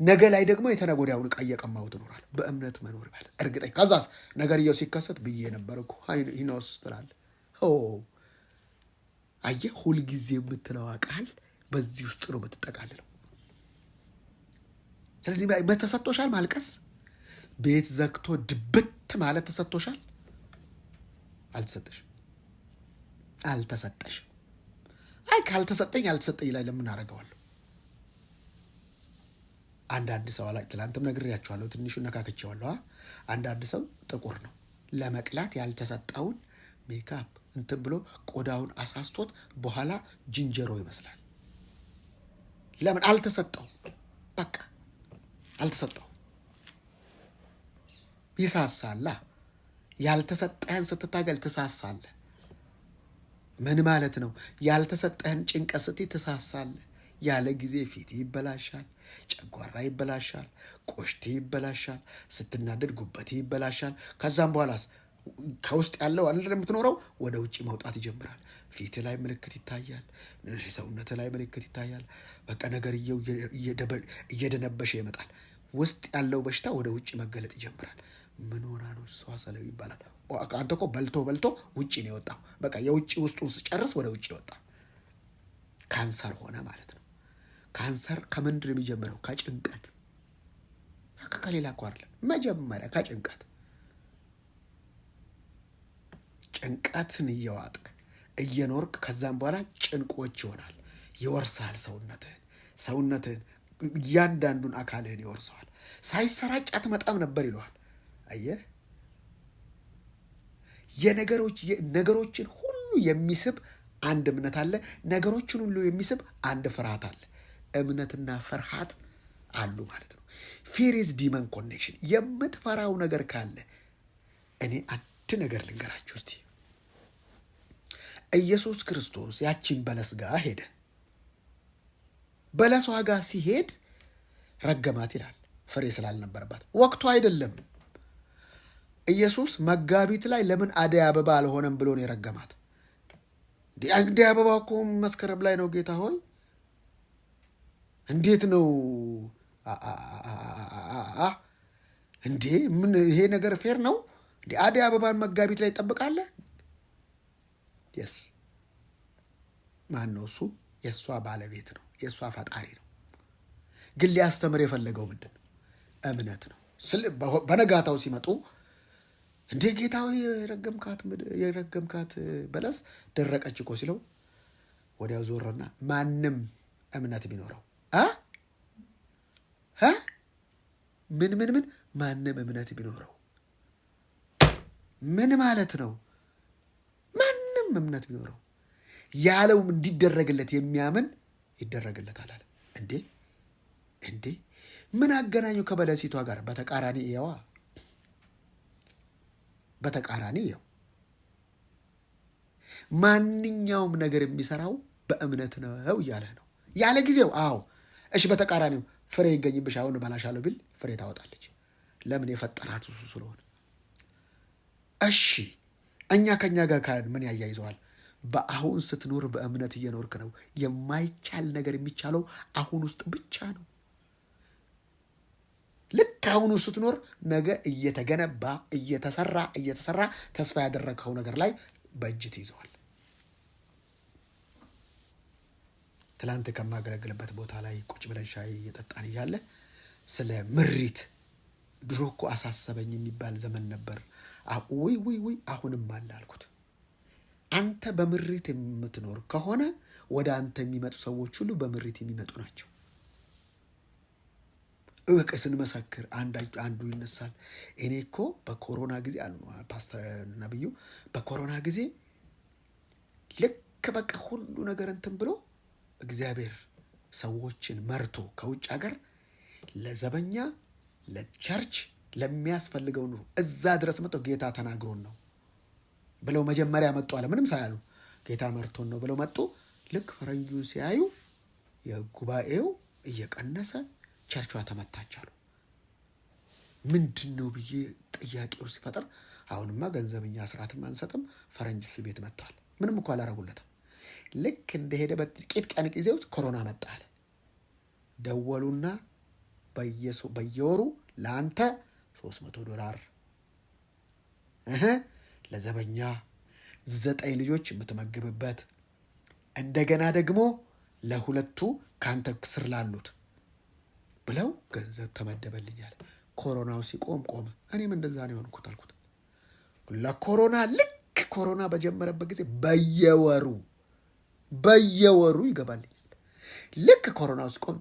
ነገ ላይ ደግሞ የተነጎዳውን ዕቃ እየቀማሁ ትኖራል። በእምነት መኖር ይባል እርግጠኝ። ከዛስ ነገርየው ሲከሰት ብዬ ነበር እኮ ሂኖስ ትላለህ። አየህ፣ ሁልጊዜ የምትለዋ ቃል በዚህ ውስጥ ነው የምትጠቃልለው። ስለዚህ ተሰጥቶሻል ማልቀስ፣ ቤት ዘግቶ ድብት ማለት ተሰጥቶሻል? አልተሰጠሽም፣ አልተሰጠሽም። አይ ካልተሰጠኝ አልተሰጠኝ ላይ ለምን አደርገዋለሁ? አንዳንድ ሰው ላይ ትላንትም ነግሬያቸዋለሁ፣ ትንሹ ነካክቼዋለሁ። አንዳንድ ሰው ጥቁር ነው ለመቅላት ያልተሰጠውን ሜካፕ እንትን ብሎ ቆዳውን አሳስቶት በኋላ ጅንጀሮ ይመስላል። ለምን አልተሰጠው? በቃ አልተሰጠው። ይሳሳላ። ያልተሰጠህን ስትታገል ትሳሳለህ። ምን ማለት ነው? ያልተሰጠህን ጭንቀት ስትይ ትሳሳለህ። ያለ ጊዜ ፊት ይበላሻል፣ ጨጓራ ይበላሻል፣ ቆሽቴ ይበላሻል፣ ስትናደድ ጉበት ይበላሻል። ከዛም በኋላስ ከውስጥ ያለው አንድ የምትኖረው ወደ ውጭ መውጣት ይጀምራል። ፊት ላይ ምልክት ይታያል፣ ሰውነት ላይ ምልክት ይታያል። በቃ ነገርየው እየደነበሸ ይመጣል። ውስጥ ያለው በሽታ ወደ ውጭ መገለጥ ይጀምራል። ምን ሆና ነው እሷ ሰለው ይባላል። አንተ እኮ በልቶ ውጭ ነው የወጣው። በቃ የውጭ ውስጡን ስጨርስ ወደ ውጭ ይወጣ። ካንሰር ሆነ ማለት ነው። ካንሰር ከምንድን የሚጀምረው? ከጭንቀት። ከሌላ እኮ አይደለም። መጀመሪያ ከጭንቀት ጭንቀትን እየዋጥክ እየኖርክ ከዛም በኋላ ጭንቆች ይሆናል። ይወርሳል ሰውነትህን እያንዳንዱን አካልህን ይወርሰዋል። ሳይሰራጭ አትመጣም ነበር ይለዋል። አየህ፣ ነገሮችን ሁሉ የሚስብ አንድ እምነት አለ። ነገሮችን ሁሉ የሚስብ አንድ ፍርሃት አለ። እምነትና ፍርሃት አሉ ማለት ነው። ፊር ኢዝ ዲመን ኮኔክሽን። የምትፈራው ነገር ካለ እኔ አንድ ነገር ልንገራችሁ እስቲ። ኢየሱስ ክርስቶስ ያቺን በለስ ጋር ሄደ። በለሷ ጋር ሲሄድ ረገማት ይላል። ፍሬ ስላልነበረባት ወቅቱ አይደለም። ኢየሱስ መጋቢት ላይ ለምን አደይ አበባ አልሆነም ብሎ ነው የረገማት? አደይ አበባ እኮ መስከረም ላይ ነው። ጌታ ሆይ እንዴት ነው እንዴ? ምን ይሄ ነገር ፌር ነው እንዴ? አደይ አበባን መጋቢት ላይ ይጠብቃለህ? የስ ማን ነው እሱ? የእሷ ባለቤት ነው፣ የእሷ ፈጣሪ ነው። ግን ሊያስተምር የፈለገው ምንድን ነው? እምነት ነው። በነጋታው ሲመጡ እንዴ ጌታዊ የረገምካት በለስ ደረቀች እኮ ሲለው ወዲያው ዞርና ማንም እምነት ቢኖረው ምን ማንም እምነት ቢኖረው ምን ማለት ነው? ማንም እምነት ቢኖረው ያለውም እንዲደረግለት የሚያምን ይደረግለታል አለ። እንዴ ምን አገናኙ ከበለሲቷ ጋር? በተቃራኒ እየዋ በተቃራኒ እየው። ማንኛውም ነገር የሚሰራው በእምነት ነው እያለ ነው ያለ ጊዜው። አዎ እሺ፣ በተቃራኒው ፍሬ ይገኝብሽ አሁን እበላሻለሁ ቢል ፍሬ ታወጣለች። ለምን? የፈጠራት እሱ ስለሆነ። እሺ እኛ ከኛ ጋር ካን ምን ያያይዘዋል? በአሁን ስትኖር በእምነት እየኖርክ ነው። የማይቻል ነገር የሚቻለው አሁን ውስጥ ብቻ ነው። ልክ አሁኑ ስትኖር ነገ እየተገነባ እየተሰራ ተስፋ ያደረግኸው ነገር ላይ በእጅ ትይዘዋል። ትላንት ከማገለግልበት ቦታ ላይ ቁጭ ብለን ሻይ እየጠጣን እያለ ስለ ምሪት ድሮ እኮ አሳሰበኝ የሚባል ዘመን ነበር። ውይ አሁንም አለ አልኩት። አንተ በምሪት የምትኖር ከሆነ ወደ አንተ የሚመጡ ሰዎች ሁሉ በምሪት የሚመጡ ናቸው። እወቅ። ስንመሰክር አንዱ ይነሳል። እኔ እኮ በኮሮና ጊዜ አሉ ፓስተር ነብዩ፣ በኮሮና ጊዜ ልክ በቃ ሁሉ ነገር እንትን ብሎ እግዚአብሔር ሰዎችን መርቶ ከውጭ ሀገር ለዘበኛ፣ ለቸርች፣ ለሚያስፈልገው ኑሮ እዛ ድረስ መጥተው ጌታ ተናግሮን ነው ብለው መጀመሪያ መጡ አለ። ምንም ሳያሉ ጌታ መርቶን ነው ብለው መጡ። ልክ ፈረንጁን ሲያዩ የጉባኤው እየቀነሰ ቸርቿ ተመታች አሉ። ምንድን ነው ብዬ ጥያቄው ሲፈጠር አሁንማ ገንዘብኛ ስርዓትም አንሰጥም፣ ፈረንጅ እሱ ቤት መጥቷል። ምንም እኮ አላረጉለትም። ልክ እንደሄደ በጥቂት ቀን ጊዜ ውስጥ ኮሮና መጣ አለ። ደወሉና በየወሩ ለአንተ $300 ለዘበኛ 9 ልጆች የምትመግብበት እንደገና ደግሞ ለሁለቱ ካንተ ስር ላሉት ብለው ገንዘብ ተመደበልኛል። ኮሮናው ሲቆም ቆመ። እኔም እንደዛ ነው የሆንኩት አልኩት። ለኮሮና ልክ ኮሮና በጀመረበት ጊዜ በየወሩ ይገባልኛል። ልክ ኮሮናው ሲቆም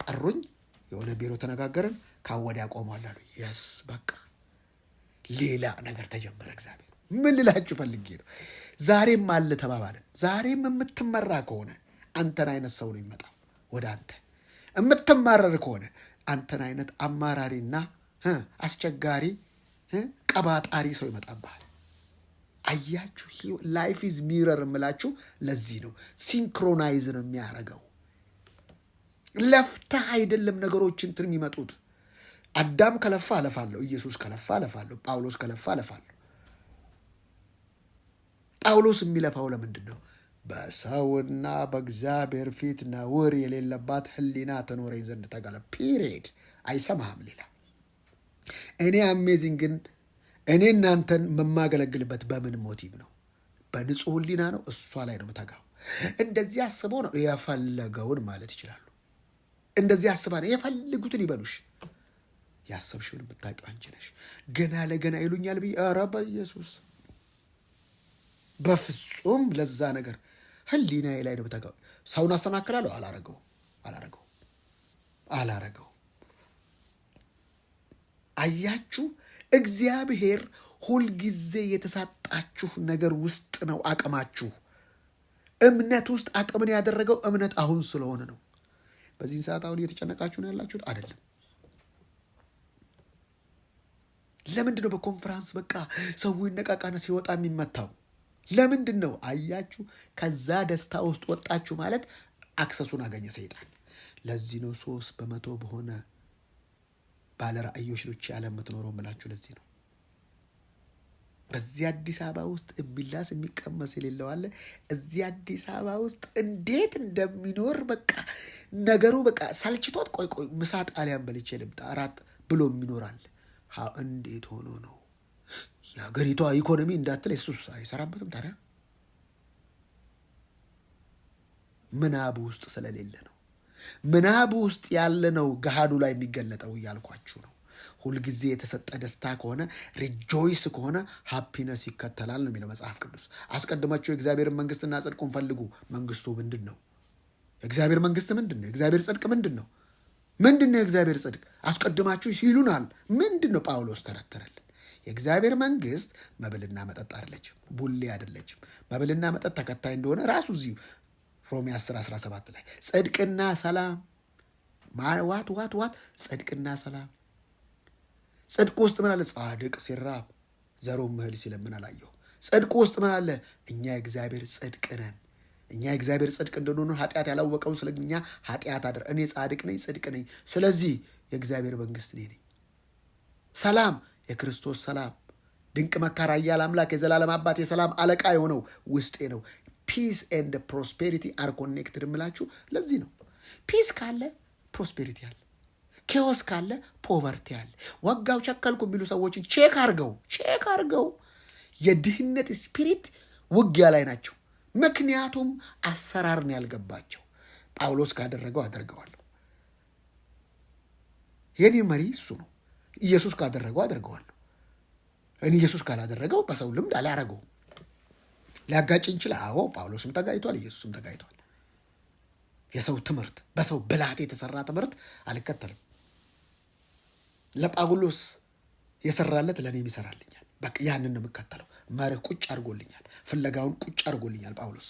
ጠሩኝ። የሆነ ቢሮ ተነጋገርን። ካወዲያ ቆሟል አሉ። የስ በቃ ሌላ ነገር ተጀመረ። እግዚአብሔር ምን ልላችሁ ፈልጌ ነው። ዛሬም አለ ተባባለን። ዛሬም የምትመራ ከሆነ አንተን አይነት ሰው ነው ይመጣው ወደ አንተ። የምትማረር ከሆነ አንተን አይነት አማራሪና አስቸጋሪ ቀባጣሪ ሰው ይመጣብሃል። አያችሁ፣ ላይፍ ኢዝ ሚረር የምላችሁ ለዚህ ነው። ሲንክሮናይዝ ነው የሚያደርገው። ለፍተህ አይደለም ነገሮች እንትን የሚመጡት። አዳም ከለፋ አለፋለሁ፣ ኢየሱስ ከለፋ አለፋለሁ፣ ጳውሎስ ከለፋ አለፋለሁ። ጳውሎስ የሚለፋው ለምንድን ነው? በሰውና በእግዚአብሔር ፊት ነውር የሌለባት ሕሊና ትኖረኝ ዘንድ ተጋለ። ፒሪየድ። አይሰማህም ሌላ። እኔ አሜዚንግን እኔ እናንተን የማገለግልበት በምን ሞቲቭ ነው? በንጹህ ሕሊና ነው። እሷ ላይ ነው የምተጋው። እንደዚህ አስበው ነው የፈለገውን ማለት ይችላሉ። እንደዚህ አስባ ነው የፈልጉትን ይበሉሽ። ያሰብሽውን የምታውቂው አንቺ ነሽ። ገና ለገና ይሉኛል ብዬ ኧረ በኢየሱስ በፍጹም ለዛ ነገር ሕሊናዬ ላይ ነው የምተጋው። ሰውን አስተናክላለሁ? አላረገው። አያችሁ፣ እግዚአብሔር ሁልጊዜ የተሰጣችሁ ነገር ውስጥ ነው አቅማችሁ። እምነት ውስጥ አቅምን ያደረገው እምነት አሁን ስለሆነ ነው። በዚህን ሰዓት አሁን እየተጨነቃችሁ ነው ያላችሁት አይደለም። ለምንድን ነው በኮንፈራንስ በቃ ሰው ይነቃቃና ሲወጣ የሚመታው? ለምንድን ነው? አያችሁ፣ ከዛ ደስታ ውስጥ ወጣችሁ ማለት አክሰሱን አገኘ ሰይጣን። ለዚህ ነው 3% በሆነ ባለ ራእዮች ልጅ ያለ የምትኖረው የምላችሁ ለዚህ ነው። በዚህ አዲስ አበባ ውስጥ የሚላስ የሚቀመስ የሌለው አለ። እዚህ አዲስ አበባ ውስጥ እንዴት እንደሚኖር በቃ ነገሩ በቃ ሳልችቶት ቆይ ምሳ ጣሊያን በልቼ ልምጣ እራት ብሎ የሚኖራል። እንዴት ሆኖ ነው የሀገሪቷ ኢኮኖሚ እንዳትል የሱስ አይሰራበትም። ታዲያ ምናቡ ውስጥ ስለሌለ ነው። ምናቡ ውስጥ ያለ ነው ገሃዱ ላይ የሚገለጠው እያልኳችሁ ነው። ሁልጊዜ የተሰጠ ደስታ ከሆነ ሪጆይስ ከሆነ ሃፒነስ ይከተላል ነው የሚለው መጽሐፍ ቅዱስ። አስቀድማችሁ የእግዚአብሔርን መንግስትና ጽድቁን ፈልጉ። መንግስቱ ምንድን ነው? የእግዚአብሔር መንግስት ምንድን ነው? የእግዚአብሔር ጽድቅ ምንድን ነው? ምንድን ነው የእግዚአብሔር ጽድቅ? አስቀድማችሁ ሲሉናል። ምንድን ነው? ጳውሎስ ተረተረልን። የእግዚአብሔር መንግስት መብልና መጠጥ አይደለችም፣ ቡሌ አይደለችም። መብልና መጠጥ ተከታይ እንደሆነ ራሱ እዚሁ ሮሜ 10:17 ላይ ጽድቅና ሰላም ዋት ጽድቅና ሰላም። ጽድቅ ውስጥ ምን አለ? ጻድቅ ሲራብ ዘሩም እህል ሲለምን አላየሁ። ጽድቅ ውስጥ ምን አለ? እኛ የእግዚአብሔር ጽድቅ ነን። እኛ የእግዚአብሔር ጽድቅ እንደሆነ ኃጢአት ያላወቀው ስለ እኛ ኃጢአት አደረ። እኔ ጻድቅ ነኝ፣ ጽድቅ ነኝ። ስለዚህ የእግዚአብሔር መንግስት እኔ ነኝ። ሰላም፣ የክርስቶስ ሰላም፣ ድንቅ መካር፣ ኃያል አምላክ፣ የዘላለም አባት፣ የሰላም አለቃ የሆነው ውስጤ ነው። ፒስ ኤንድ ፕሮስፔሪቲ አር ኮኔክትድ የምላችሁ ለዚህ ነው። ፒስ ካለ ፕሮስፔሪቲ አለ። ኬዎስ ካለ ፖቨርቲ አለ። ወጋው ቸከልኩ የሚሉ ሰዎችን ቼክ አርገው የድህነት ስፒሪት ውጊያ ላይ ናቸው። ምክንያቱም አሰራርን ያልገባቸው። ጳውሎስ ካደረገው አደርገዋለሁ። የኔ መሪ እሱ ነው። ኢየሱስ ካደረገው አደርገዋለሁ። እኔ ኢየሱስ ካላደረገው በሰው ልምድ አላረገውም። ሊያጋጭ ይችላል። አዎ፣ ጳውሎስም ተጋይቷል፣ ኢየሱስም ተጋይቷል። የሰው ትምህርት፣ በሰው ብልሃት የተሰራ ትምህርት አልከተልም። ለጳውሎስ የሰራለት ለእኔም ይሰራልኛል። በቃ ያንን ነው የምከተለው። መርህ ቁጭ አድርጎልኛል። ፍለጋውን ቁጭ አድርጎልኛል። ጳውሎስ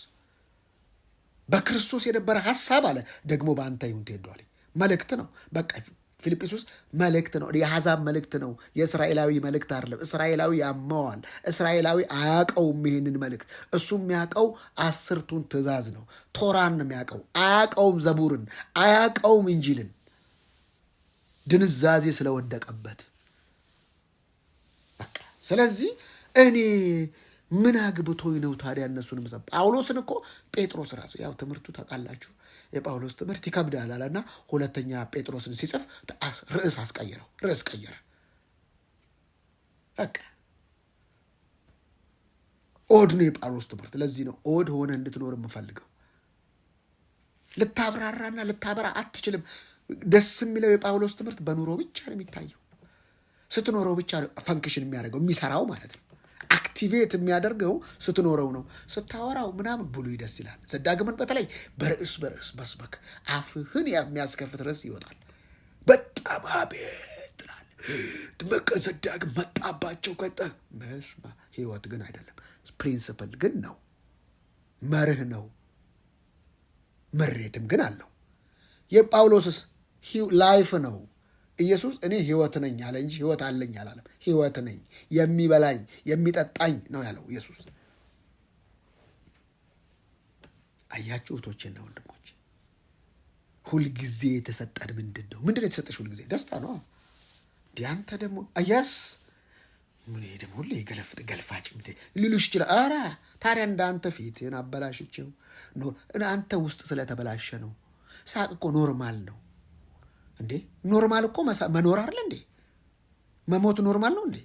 በክርስቶስ የነበረ ሐሳብ አለ ደግሞ በአንተ ይሁን ትሄዷል። መልእክት ነው። በቃ ፊልጵስዩስ መልእክት ነው፣ የአሕዛብ መልእክት ነው፣ የእስራኤላዊ መልእክት አይደለም። እስራኤላዊ ያመዋል። እስራኤላዊ አያውቀውም ይሄንን መልእክት። እሱ የሚያውቀው 10ቱን ትእዛዝ ነው፣ ቶራን ነው የሚያውቀው። አያውቀውም ዘቡርን፣ አያውቀውም እንጂልን። ድንዛዜ ስለወደቀበት በቃ። ስለዚህ እኔ ምን አግብቶኝ ነው ታዲያ እነሱን ምሰብ? ጳውሎስን እኮ ጴጥሮስ ራሱ ያው ትምህርቱ ታውቃላችሁ፣ የጳውሎስ ትምህርት ይከብዳል አለና ሁለተኛ ጴጥሮስን ሲጽፍ ርዕስ አስቀየረው። ርዕስ ቀየረ። በቃ ኦድ ነው የጳውሎስ ትምህርት። ለዚህ ነው ኦድ ሆነ እንድትኖር የምፈልገው። ልታብራራና ልታበራ አትችልም። ደስ የሚለው የጳውሎስ ትምህርት በኑሮ ብቻ ነው የሚታየው። ስትኖረው ብቻ ነው ፈንክሽን የሚያደርገው የሚሰራው ማለት ነው። አክቲቬት የሚያደርገው ስትኖረው ነው። ስታወራው ምናምን ብሎ ይደስ ይላል። ዘዳግምን በተለይ በርዕስ መስበክ አፍህን የሚያስከፍት ርዕስ ይወጣል። በጣም አቤት ትላለህ። ዘዳግም መጣባቸው ከጠ መስማ ህይወት ግን አይደለም። ፕሪንስፕል ግን ነው፣ መርህ ነው፣ መሬትም ግን አለው። የጳውሎስስ ላይፍ ነው። ኢየሱስ እኔ ህይወት ነኝ አለ እንጂ ህይወት አለኝ አላለም። ህይወት ነኝ፣ የሚበላኝ የሚጠጣኝ ነው ያለው ኢየሱስ። አያችሁ እህቶቼና ወንድሞች፣ ሁልጊዜ የተሰጠን ምንድን ነው? ምንድን ነው የተሰጠሽ? ሁልጊዜ ደስታ ነው። አንተ ደግሞ አያስ ምን ደግሞ ሁሌ ገልፋጭ ሊሉሽ ይችላል። ኧረ ታዲያ እንዳንተ ፊትን አበላሽቼው አንተ ውስጥ ስለተበላሸ ነው። ሳቅ እኮ ኖርማል ነው እንዴ? ኖርማል እኮ መኖር አይደል እንዴ? መሞት ኖርማል ነው እንዴ?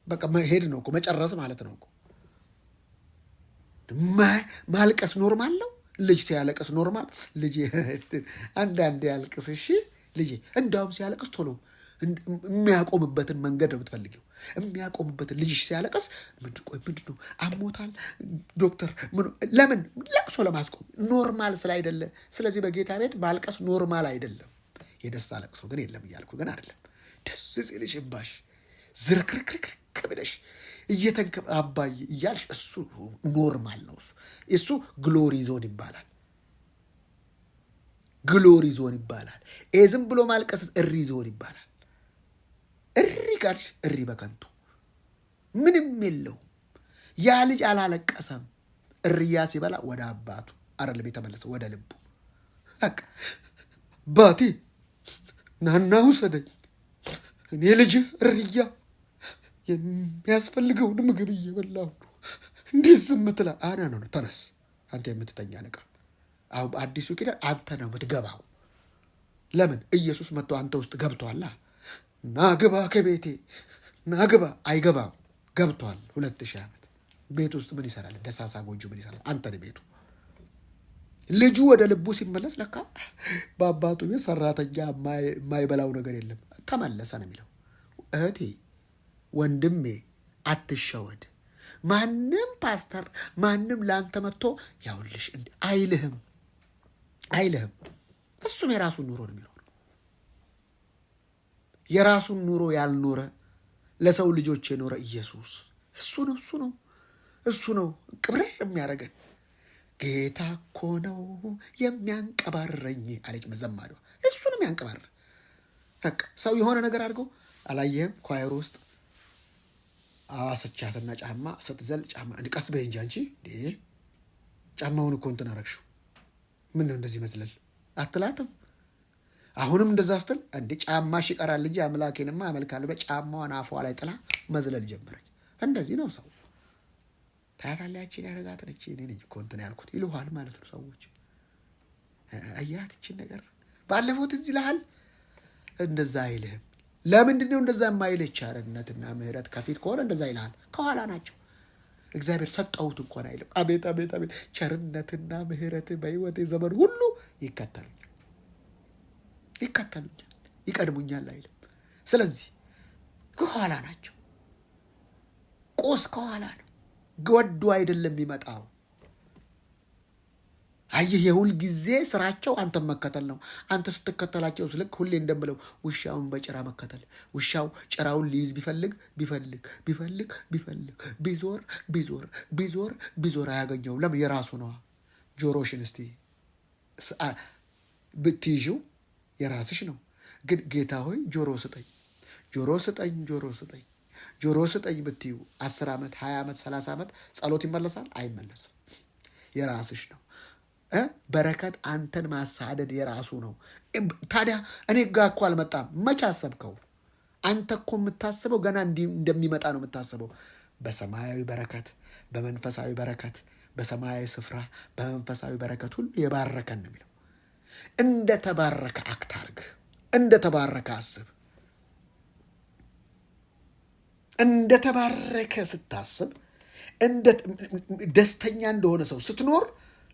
በቃ መሄድ ነው እኮ መጨረስ ማለት ነው እኮ። ማልቀስ ኖርማል ነው። ልጅ ሲያለቅስ ኖርማል። ልጅ አንዳንዴ ያልቅስ እሺ ልጅ፣ እንዳውም ሲያለቅስ ቶሎ የሚያቆምበትን መንገድ ነው የምትፈልጊው። የሚያቆምበትን ልጅሽ ሲያለቅስ ምንድን ነው አሞታል ዶክተር ለምን ለቅሶ ለማስቆም ኖርማል ስላይደለ። ስለዚህ በጌታ ቤት ማልቀስ ኖርማል አይደለም። የደስታ ለቅሶ ግን የለም እያልኩ ግን አይደለም። ደስ ሲልሽ እምባሽ ዝርክርክርክርክ ብለሽ አባዬ እያልሽ እሱ ኖርማል ነው። እሱ ግሎሪ ዞን ይባላል። ግሎሪ ዞን ይባላል። ዝም ብሎ ማልቀስ እሪ ዞን ይባላል። እሪ ጋርሽ እሪ በከንቱ ምንም የለውም። ያ ልጅ አላለቀሰም። እርያ ሲበላ ወደ አባቱ አይደለም የተመለሰ ወደ ልቡ። በቃ ባቴ ናና ውሰደኝ፣ እኔ ልጅ እርያ የሚያስፈልገውን ምግብ እየበላሁ ነው። እንዴት ዝም ትላለህ? አና ነው ተነስ፣ አንተ የምትተኛ ንቃ። አሁን አዲሱ ኪዳን አንተ ነው የምትገባው። ለምን? ኢየሱስ መጥቶ አንተ ውስጥ ገብቷላ። ናግባ ከቤቴ ናግባ። አይገባም፣ ገብቷል። 2000 ዓመት ቤት ውስጥ ምን ይሰራል? ደሳሳ ጎጆ ምን ይሰራል? አንተ ነው ቤቱ። ልጁ ወደ ልቡ ሲመለስ ለካ በአባቱ ቤት ሰራተኛ የማይበላው ነገር የለም። ተመለሰ ነው የሚለው። እህቴ ወንድሜ አትሸወድ። ማንም ፓስተር ማንም ለአንተ መጥቶ ያውልሽ አይልህም። እሱም የራሱን ኑሮ ነው የሚኖር። የራሱን ኑሮ ያልኖረ ለሰው ልጆች የኖረ ኢየሱስ እሱ ነው ቅብር የሚያደርገን። ጌታ እኮ ነው የሚያንቀባረኝ አለች መዘማሪዋ። እሱ ነው የሚያንቀባር። በቃ ሰው የሆነ ነገር አድርገው አላየህም? ኳየር ውስጥ አሰቻትና ጫማ ስትዘል ጫማ ቀስ በይ እንጂ አንቺ ጫማውን እኮ እንትን አደረግሽው። ምን ነው እንደዚህ መዝለል አትላትም? አሁንም እንደዛ ስትል ጫማሽ ይቀራል እንጂ አምላኬንማ አመልካለሁ ብላ ጫማዋን አፏ ላይ ጥላ መዝለል ጀመረች። እንደዚህ ነው ሰው። ታያታላችን ያረጋትን እቺ እኔ ነኝ እኮ እንትን ያልኩት ይሉሃል ማለት ነው ሰዎች። አያት እቺ ነገር ባለፈው ትዝ ይልሃል። እንደዛ አይልህም። ለምንድን ነው እንደዛ የማይልህ? ቸርነትና ምህረት ከፊት ከሆነ እንደዛ ይልሃል። ከኋላ ናቸው። እግዚአብሔር ሰጠሁት እንኳን አይልም። አቤት አቤት አቤት ቸርነትና ምህረት በህይወቴ ዘመን ሁሉ ይከተሉኛል፣ ይቀድሙኛል አይልም። ስለዚህ ከኋላ ናቸው። ቁስ ከኋላ ነው። ወዱ አይደለም የሚመጣው። አየህ፣ የሁል ጊዜ ስራቸው አንተን መከተል ነው። አንተ ስትከተላቸው ስልክ ሁሌ እንደምለው ውሻውን በጭራ መከተል። ውሻው ጭራውን ሊይዝ ቢዞር አያገኘውም። ለምን? የራሱ ነዋ። ጆሮሽን እስቲ ብትይዥው የራስሽ ነው። ግን ጌታ ሆይ ጆሮ ስጠኝ፣ ጆሮ ስጠኝ፣ ጆሮ ስጠኝ፣ ጆሮ ስጠኝ ብትዩ 10 ዓመት 20 ዓመት 30 ዓመት ጸሎት ይመለሳል? አይመለስም። የራስሽ ነው። በረከት አንተን ማሳደድ የራሱ ነው። ታዲያ እኔ ጋ እኮ አልመጣም። መቼ አሰብከው? አንተ እኮ የምታስበው ገና እንደሚመጣ ነው የምታስበው። በሰማያዊ በረከት፣ በመንፈሳዊ በረከት፣ በሰማያዊ ስፍራ በመንፈሳዊ በረከት ሁሉ የባረከን ነው የሚለው። እንደ ተባረከ አክት አርግ፣ እንደ ተባረከ አስብ። እንደ ተባረከ ስታስብ፣ ደስተኛ እንደሆነ ሰው ስትኖር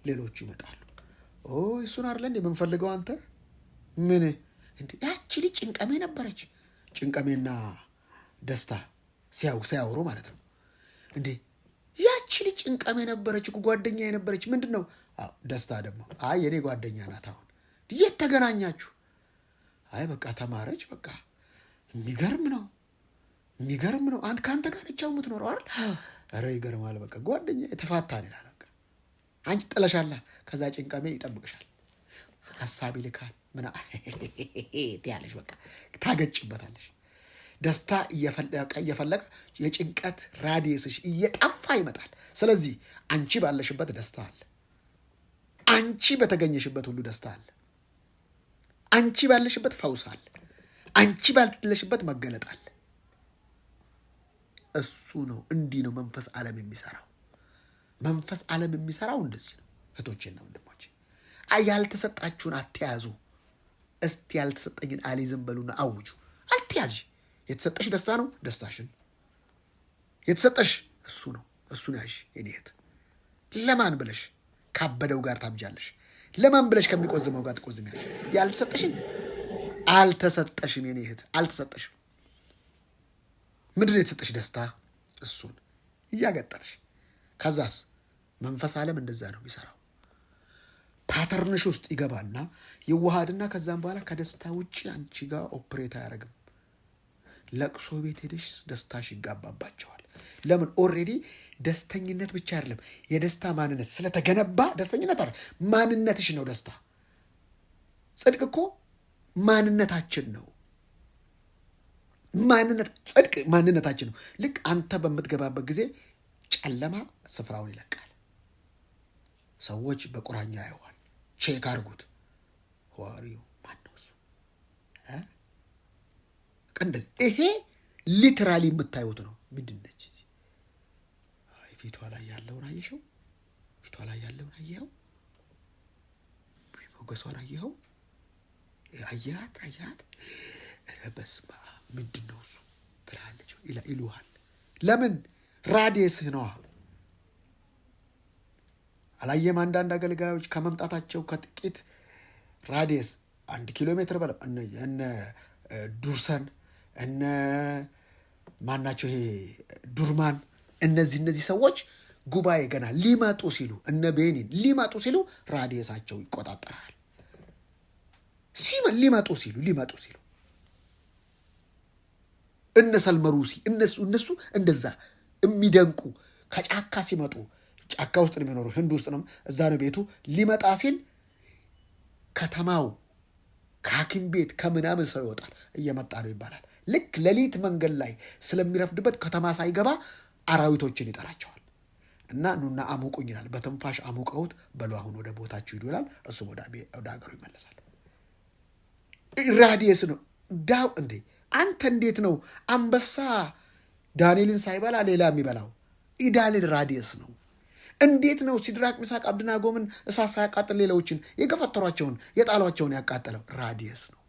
ሌሎቹ ይመጣሉ። እሱን አይደለ እንደ የምንፈልገው አንተ ምን እንዴ? ያቺ ልጅ ጭንቀሜ ነበረች። ጭንቀሜና ደስታ ሲያወሩ ማለት ነው እንዴ? ያቺ ልጅ ጭንቀሜ ነበረች፣ ጓደኛ የነበረች ምንድን ነው? ደስታ ደግሞ የኔ ጓደኛ ናት። አሁን የት ተገናኛችሁ? በቃ ተማረች። በቃ የሚገርም ነው፣ የሚገርም ነው። ከአንተ ጋር ነቻው የምትኖረው አይደል? ኧረ ይገርማል። በቃ ጓደኛ የተፋታን ይላል። በቃ አንቺ ጥለሻላ፣ ከዛ ጭንቀሜ ይጠብቅሻል፣ ሀሳብ ይልካል። ምን ትያለሽ? በቃ ታገጭበታለሽ። ደስታ እየፈለቀ የጭንቀት ራዲየስሽ እየጠፋ ይመጣል። ስለዚህ አንቺ ባለሽበት ደስታ አለ። አንቺ በተገኘሽበት ሁሉ ደስታ አለ። አንቺ ባለሽበት ፈውስ አለ። አንቺ ባለሽበት መገለጥ አለ። እሱ ነው። እንዲህ ነው መንፈስ ዓለም የሚሰራው። መንፈስ ዓለም የሚሰራው እንደዚህ ነው። እህቶቼና ወንድሞቼ ያልተሰጣችሁን አትያዙ። እስቲ ያልተሰጠኝን አልይዝም በሉና አውጁ። አትያዥ። የተሰጠሽ ደስታ ነው። ደስታሽን የተሰጠሽ እሱ ነው። እሱን ያዥ የኔ እህት። ለማን ብለሽ ካበደው ጋር ታብጃለሽ? ለማን ብለሽ ከሚቆዝመው ጋር ትቆዝሚያለሽ? ያልተሰጠሽን አልተሰጠሽም የኔ እህት፣ አልተሰጠሽም። ምንድን ነው የተሰጠሽ? ደስታ። እሱን እያገጠርሽ ከዛስ መንፈስ ዓለም እንደዛ ነው የሚሰራው። ፓተርንሽ ውስጥ ይገባና ይዋሃድና ከዛም በኋላ ከደስታ ውጭ አንቺ ጋር ኦፕሬት አያደርግም። ለቅሶ ቤት ሄደሽ ደስታሽ ይጋባባቸዋል። ለምን? ኦልሬዲ ደስተኝነት ብቻ አይደለም፣ የደስታ ማንነት ስለተገነባ ደስተኝነት አይደል፣ ማንነትሽ ነው ደስታ። ጽድቅ እኮ ማንነታችን ነው። ጽድቅ ማንነታችን ነው። ልክ አንተ በምትገባበት ጊዜ ጨለማ ስፍራውን ይለቃል። ሰዎች በቁራኛ ያየዋል። ቼክ አድርጉት። ዋሪው ማነው እሱ? ይሄ ሊትራሊ የምታዩት ነው። ምንድን ነች? ፊቷ ላይ ያለውን አየሽው? ፊቷ ላይ ያለውን አየኸው? ሞገሷን አየኸው? አያት ኧረ በስመ አብ ምንድን ነው እሱ ትላለች ይሉሃል። ለምን? ራዲየስህ ነዋ። አላየም? አንዳንድ አገልጋዮች ከመምጣታቸው ከጥቂት ራዲየስ 1 ኪሎ ሜትር በለው እነ ዱርሰን እነ ማናቸው ይሄ ዱርማን እነዚህ ሰዎች ጉባኤ ገና ሊመጡ ሲሉ እነ ቤኒን ሊመጡ ሲሉ ራዲየሳቸው ይቆጣጠራል። ሊመጡ ሲሉ እነ ሰልመሩሲ እነሱ እንደዛ የሚደንቁ ከጫካ ሲመጡ ጫካ ውስጥ ነው የሚኖሩ፣ ህንድ ውስጥ ነው፣ እዛ ነው ቤቱ። ሊመጣ ሲል ከተማው ከሐኪም ቤት ከምናምን ሰው ይወጣል። እየመጣ ነው ይባላል። ልክ ሌሊት መንገድ ላይ ስለሚረፍድበት ከተማ ሳይገባ አራዊቶችን ይጠራቸዋል እና ኑና አሙቁኝ ይላል። በትንፋሽ አሙቀውት በሉ አሁን ወደ ቦታችሁ ሂዱ ይላል። እሱም ወደ ሀገሩ ይመለሳል። ራዲየስ ነው ዳው እንዴ! አንተ እንዴት ነው አንበሳ ዳንኤልን ሳይበላ ሌላ የሚበላው? ኢዳንኤል ራዲየስ ነው። እንዴት ነው ሲድራቅ ሚሳቅ አብደናጎምን እሳት ሳያቃጥል ሌሎችን የገፈተሯቸውን የጣሏቸውን ያቃጠለው? ራዲየስ ነው።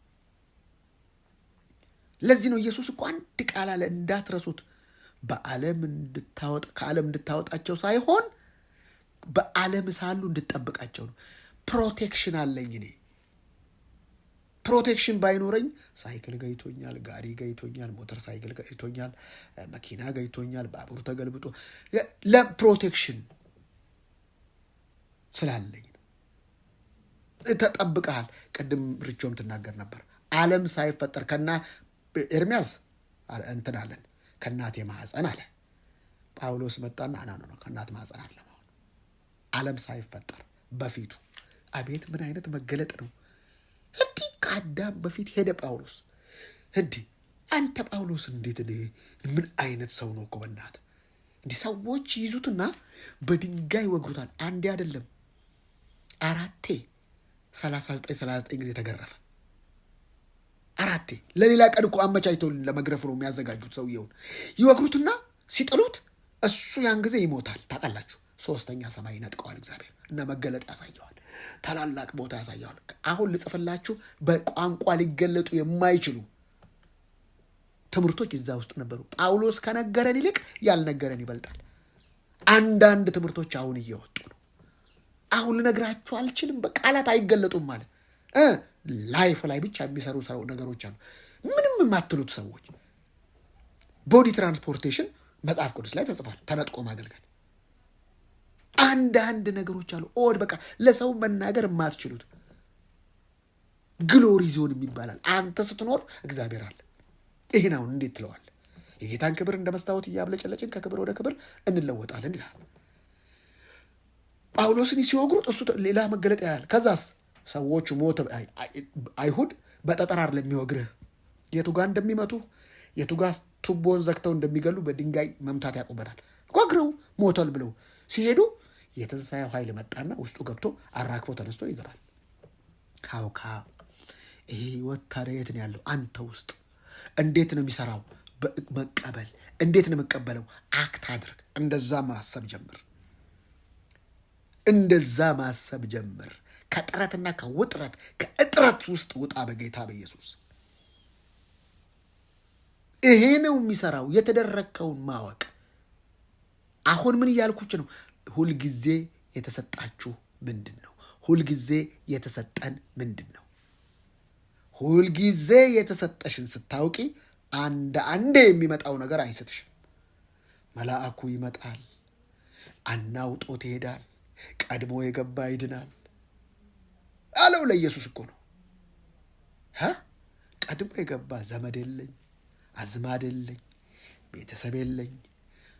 ለዚህ ነው ኢየሱስ እኮ አንድ ቃል አለ እንዳትረሱት፣ ከዓለም እንድታወጣቸው ሳይሆን በዓለም ሳሉ እንድጠብቃቸው ነው። ፕሮቴክሽን አለኝ እኔ። ፕሮቴክሽን ባይኖረኝ ሳይክል ገይቶኛል፣ ጋሪ ገይቶኛል፣ ሞተር ሳይክል ገይቶኛል፣ መኪና ገይቶኛል፣ ባቡር ተገልብጦ ለፕሮቴክሽን ስላለኝ ነው። ተጠብቀሃል። ቅድም ርቾም ትናገር ነበር። ዓለም ሳይፈጠር ኤርሚያስ እንትን አለን ከእናቴ ማህፀን አለ። ጳውሎስ መጣና ነው ከእናት ማህፀን አለ። ዓለም ሳይፈጠር በፊቱ። አቤት ምን አይነት መገለጥ ነው! እንዲህ ከአዳም በፊት ሄደ ጳውሎስ። እንዲህ አንተ ጳውሎስ እንዴት ምን አይነት ሰው ነው እኮ በእናትህ! እንዲህ ሰዎች ይዙትና በድንጋይ ወግሩታል። አንዴ አይደለም 4 39 ጊዜ ተገረፈ። 4 ለሌላ ቀን እኮ አመቻችተው ለመግረፍ ነው የሚያዘጋጁት። ሰውየውን ይወግሩትና ሲጥሉት እሱ ያን ጊዜ ይሞታል። ታውቃላችሁ፣ 3ኛ ሰማይ ነጥቀዋል እግዚአብሔር እና መገለጥ ያሳየዋል። ታላላቅ ቦታ ያሳየዋል። አሁን ልጽፍላችሁ በቋንቋ ሊገለጡ የማይችሉ ትምህርቶች እዛ ውስጥ ነበሩ። ጳውሎስ ከነገረን ይልቅ ያልነገረን ይበልጣል። አንዳንድ ትምህርቶች አሁን እየወጡ ነው። አሁን ልነግራችሁ አልችልም። በቃላት አይገለጡም ማለት ላይፍ ላይ ብቻ የሚሰሩ ነገሮች አሉ። ምንም የማትሉት ሰዎች ቦዲ ትራንስፖርቴሽን መጽሐፍ ቅዱስ ላይ ተጽፏል። ተነጥቆ ማገልገል አንዳንድ ነገሮች አሉ። በቃ ለሰው መናገር የማትችሉት ግሎሪ ዞን ይባላል። አንተ ስትኖር እግዚአብሔር አለ። ይህን አሁን እንዴት ትለዋል? የጌታን ክብር እንደ መስታወት እያብለጨለጭን ከክብር ወደ ክብር እንለወጣለን ይላል። ጳውሎስን ሲወግሩት እሱ ሌላ መገለጥ ያያል። ከዛስ ሰዎቹ ሞት አይሁድ በጠጠር አይደለም የሚወግርህ። የቱ ጋር እንደሚመቱ የቱ ጋር ቱቦን ዘግተው እንደሚገሉ በድንጋይ መምታት ያውቁበታል። ወግረው ሞቷል ብለው ሲሄዱ የትንሣኤው ኃይል መጣና ውስጡ ገብቶ አራክፎ ተነስቶ ይገባል። ካውካ ይሄ ህይወት ታዲያ የት ነው ያለው? አንተ ውስጥ እንዴት ነው የሚሰራው? መቀበል። እንዴት ነው የምቀበለው? አክት አድርግ። እንደዛ ማሰብ ጀምር። እንደዛ ማሰብ ጀምር። ከጥረትና ከውጥረት ከእጥረት ውስጥ ውጣ በጌታ በኢየሱስ። ይሄ ነው የሚሰራው። የተደረግከውን ማወቅ። አሁን ምን እያልኩች ነው? ሁልጊዜ የተሰጣችሁ ምንድን ነው? ሁልጊዜ የተሰጠን ምንድን ነው? ሁልጊዜ የተሰጠሽን ስታውቂ አንዴ የሚመጣው ነገር አይስትሽም። መልአኩ ይመጣል፣ አናውጦት ይሄዳል። ቀድሞ የገባ ይድናል አለው። ለኢየሱስ እኮ ነው። ቀድሞ የገባ ዘመድ የለኝ፣ አዝማድ የለኝ፣ ቤተሰብ የለኝ፣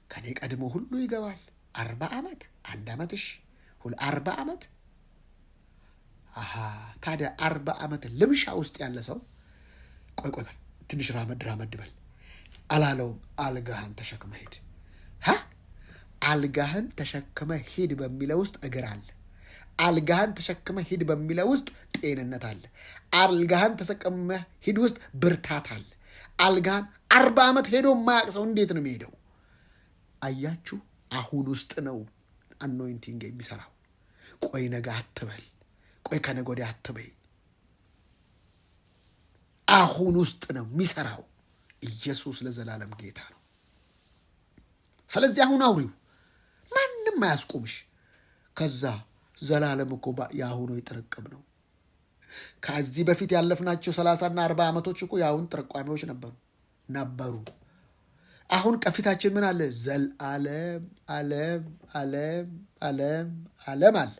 ከኔ ቀድሞ ሁሉ ይገባል። 40 ዓመት 1 ዓመት 40 ዓመት ታዲያ 40 ዓመት ልምሻ ውስጥ ያለ ሰው ቆይ ትንሽ ራመድ በል አላለውም? አልጋህን ተሸክመ ሂድ። አልጋህን ተሸክመ ሂድ በሚለው ውስጥ እግር አለ። አልጋህን ተሸክመ ሂድ በሚለው ውስጥ ጤንነት አለ። አልጋህን ተሸክመ ሂድ ውስጥ ብርታት አለ። አልጋህን 40 ዓመት ሄዶ የማያውቅ ሰው እንዴት ነው የሚሄደው? አያችሁ፣ አሁን ውስጥ ነው አኖይንቲንግ የሚሰራው። ቆይ ነገ አትበል፣ ቆይ ከነገ ወዲያ አትበይ። አሁን ውስጥ ነው የሚሰራው። ኢየሱስ ለዘላለም ጌታ ነው። ስለዚህ አሁን አውሪው፣ ማንም አያስቆምሽ። ከዛ ዘላለም እኮ የአሁኑ ጥርቅም ነው። ከዚህ በፊት ያለፍናቸው 30 እና 40 ዓመቶች እኮ የአሁን ጥርቋሚዎች ነበሩ። አሁን ከፊታችን ምን አለ? ዘላለም ዓለም ዓለም ዓለም ዓለም አለ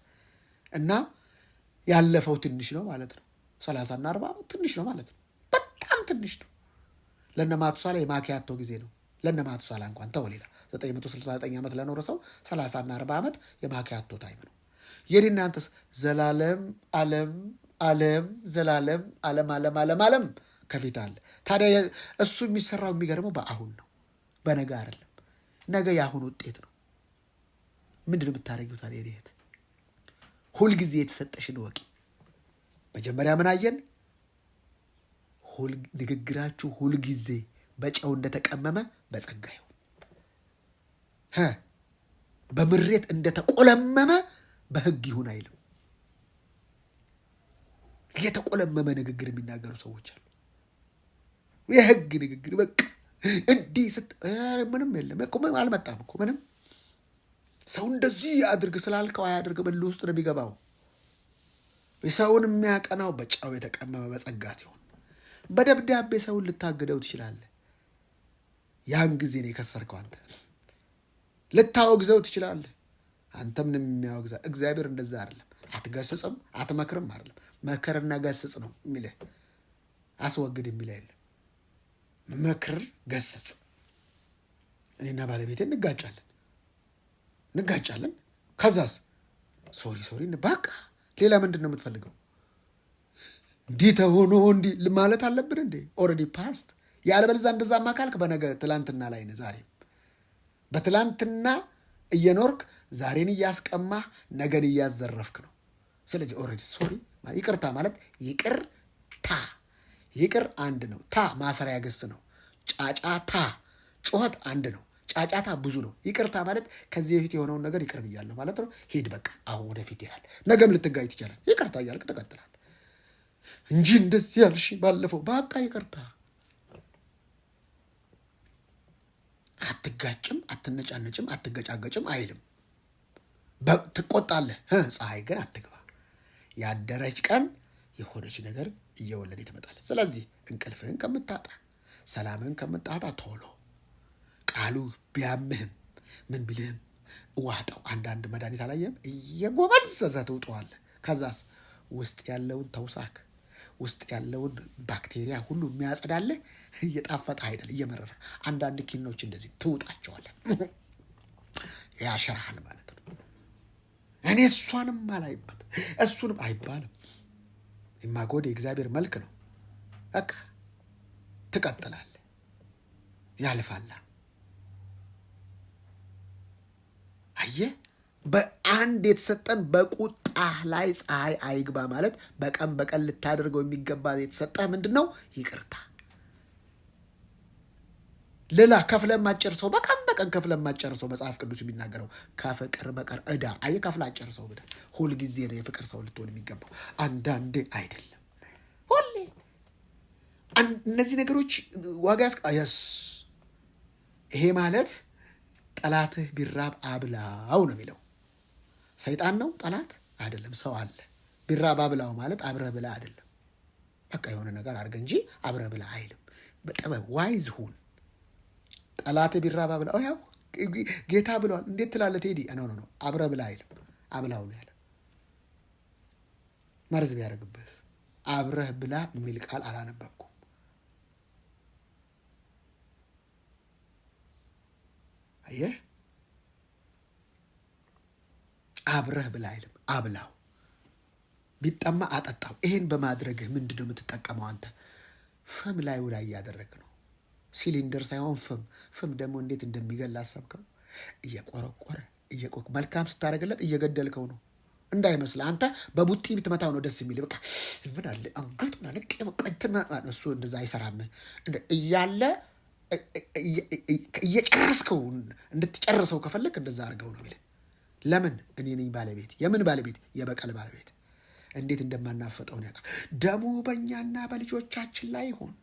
እና ያለፈው ትንሽ ነው ማለት ነው። 30 እና 40 ዓመት ትንሽ ነው ማለት ነው። በጣም ትንሽ ነው። ለነ ማቱሳላ የማኪያቶ ጊዜ ነው። ለነ ማቱሳላ እንኳን ተው፣ ሌላ 969 ዓመት ለኖረ ሰው 30 እና 40 ዓመት የማኪያቶ ታይም ነው። የኔና አንተስ ዘላለም ዓለም ዓለም ዘላለም ዓለም ዓለም ዓለም ዓለም ከፊት አለ። ታዲያ እሱ የሚሰራው የሚገርመው በአሁን ነው፣ በነገ አይደለም። ነገ የአሁን ውጤት ነው። ምንድን ነው የምታደርጊው ታዲያ? እህት ሁልጊዜ የተሰጠሽን ወቂ። መጀመሪያ ምን አየን? ንግግራችሁ ሁልጊዜ በጨው እንደተቀመመ በጸጋ ይሁን፣ በምሬት እንደተቆለመመ በሕግ ይሁን አይልም። የተቆለመመ ንግግር የሚናገሩ ሰዎች አሉ። የሕግ ንግግር በቃ እንዲህ ምንም የለም እኮ አልመጣም እኮ ምንም። ሰው እንደዚህ አድርግ ስላልከው አያድርግም። እልህ ውስጥ ነው የሚገባው። ሰውን የሚያቀናው በጨው የተቀመመ በጸጋ ሲሆን፣ በደብዳቤ ሰውን ልታግደው ትችላለህ። ያን ጊዜ ነው የከሰርከው። አንተ ልታወግዘው ትችላለህ። አንተ ምንም የሚያወግዛ እግዚአብሔር እንደዛ አይደለም። አትገስጽም አትመክርም አይደለም። መከርና ገስጽ ነው የሚልህ፣ አስወግድ የሚልህ የለም። መክር ገስጽ። እኔና ባለቤቴ እንጋጫለን። ከዛስ ሶሪ በቃ ሌላ ምንድን ነው የምትፈልገው? እንዲህ ተሆኖ እንዲህ ማለት አለብን እንዴ? ኦልሬዲ ፓስት። ያለበለዚያ እንደዛማ ካልክ በነገ ትላንትና ላይ ነህ። ዛሬ በትላንትና እየኖርክ ዛሬን እያስቀማህ ነገን እያዘረፍክ ነው። ስለዚህ ኦልሬዲ ሶሪ፣ ይቅርታ ማለት ይቅርታ። ይቅር አንድ ነው። ታ ማሰሪያ ግስ ነው። ጫጫታ ጩኸት አንድ ነው። ጫጫታ ብዙ ነው። ይቅርታ ማለት ከዚህ በፊት የሆነውን ነገር ይቅር ብያለሁ ማለት ነው። ሂድ በቃ አሁን ወደፊት ይላል። ነገም ልትጋይ ትችላል። ይቅርታ እያልክ ትቀጥላል እንጂ እንደዚህ ያልሽ ባለፈው በቃ ይቅርታ። አትጋጭም፣ አትነጫነጭም፣ አትገጫገጭም አይልም። ትቆጣለህ፣ ፀሐይ ግን አትግባ። ያደረች ቀን የሆነች ነገር እየወለደ ትመጣለህ። ስለዚህ እንቅልፍህን ከምታጣ፣ ሰላምህን ከምታጣ ቶሎ ቃሉ ቢያምህም ምን ቢልህም ዋጠው። አንዳንድ መድኃኒት አላየህም? እየጎበዘዘ ትውጠዋለህ። ከዛስ ውስጥ ያለውን ተውሳክ ውስጥ ያለውን ባክቴሪያ ሁሉ የሚያጸዳልህ እየጣፈጠ አይደል፣ እየመረረ። አንዳንድ ኪኖች እንደዚህ ትውጣቸዋለህ፣ ያሸራሃል ማለት ነው። እኔ እሷንም አላይበት እሱንም አይባልም። የማጎድ የእግዚአብሔር መልክ ነው። በቃ ትቀጥላለህ፣ ያልፋላ። አየህ፣ በአንድ የተሰጠን በቁጣህ ላይ ፀሐይ አይግባ ማለት በቀን በቀን ልታደርገው የሚገባ የተሰጠህ ምንድን ነው? ይቅርታ። ሌላ ከፍለህ የማትጨርሰው በቀን በቀን ከፍለህ የማትጨርሰው መጽሐፍ ቅዱስ የሚናገረው ከፍቅር በቀር ዕዳ። አየህ፣ ከፍለህ አትጨርሰው ብለህ ሁልጊዜ ነው የፍቅር ሰው ልትሆን የሚገባው፣ አንዳንዴ አይደለም ሁሌ። እነዚህ ነገሮች ዋጋ ያስ ይሄ ማለት ጠላትህ ቢራብ አብላው ነው የሚለው። ሰይጣን ነው ጠላት አይደለም፣ ሰው አለ። ቢራብ አብላው ማለት አብረህ ብላ አይደለም። በቃ የሆነ ነገር አድርገህ እንጂ አብረህ ብላ አይልም። በጥበብ ዋይዝ ሁን። ጠላትህ ቢራብ አብላው፣ ያው ጌታ ብለዋል። እንዴት ትላለህ ቴዲ? ነው አብረህ ብላ አይልም፣ አብላው ነው ያለ። መርዝ ቢያደርግብህ አብረህ ብላ የሚል ቃል አላነበብኩም። አየህ፣ አብረህ ብላ አይልም፣ አብላው። ቢጠማ አጠጣው። ይሄን በማድረግህ ምንድን ነው የምትጠቀመው አንተ? ፍም ላዩ ላይ እያደረግ ነው። ሲሊንደር ሳይሆን ፍም። ፍም ደግሞ እንዴት እንደሚገል አሰብከው? እየቆረቆረ መልካም ስታደርግለት እየገደልከው ነው እንዳይመስልህ። አንተ በቡጢ ብትመታው ነው ደስ የሚል። በቃ ምን አለ አንገቱን አለቅ እሱ እንደዛ አይሰራም እያለ እየጨረስከው እንድትጨርሰው ከፈለግ እንደዛ አድርገው ነው የሚልህ። ለምን? እኔ ነኝ ባለቤት። የምን ባለቤት? የበቀል ባለቤት። እንዴት እንደማናፈጠውን ያውቃል። ደሙ በእኛና በልጆቻችን ላይ ይሁን።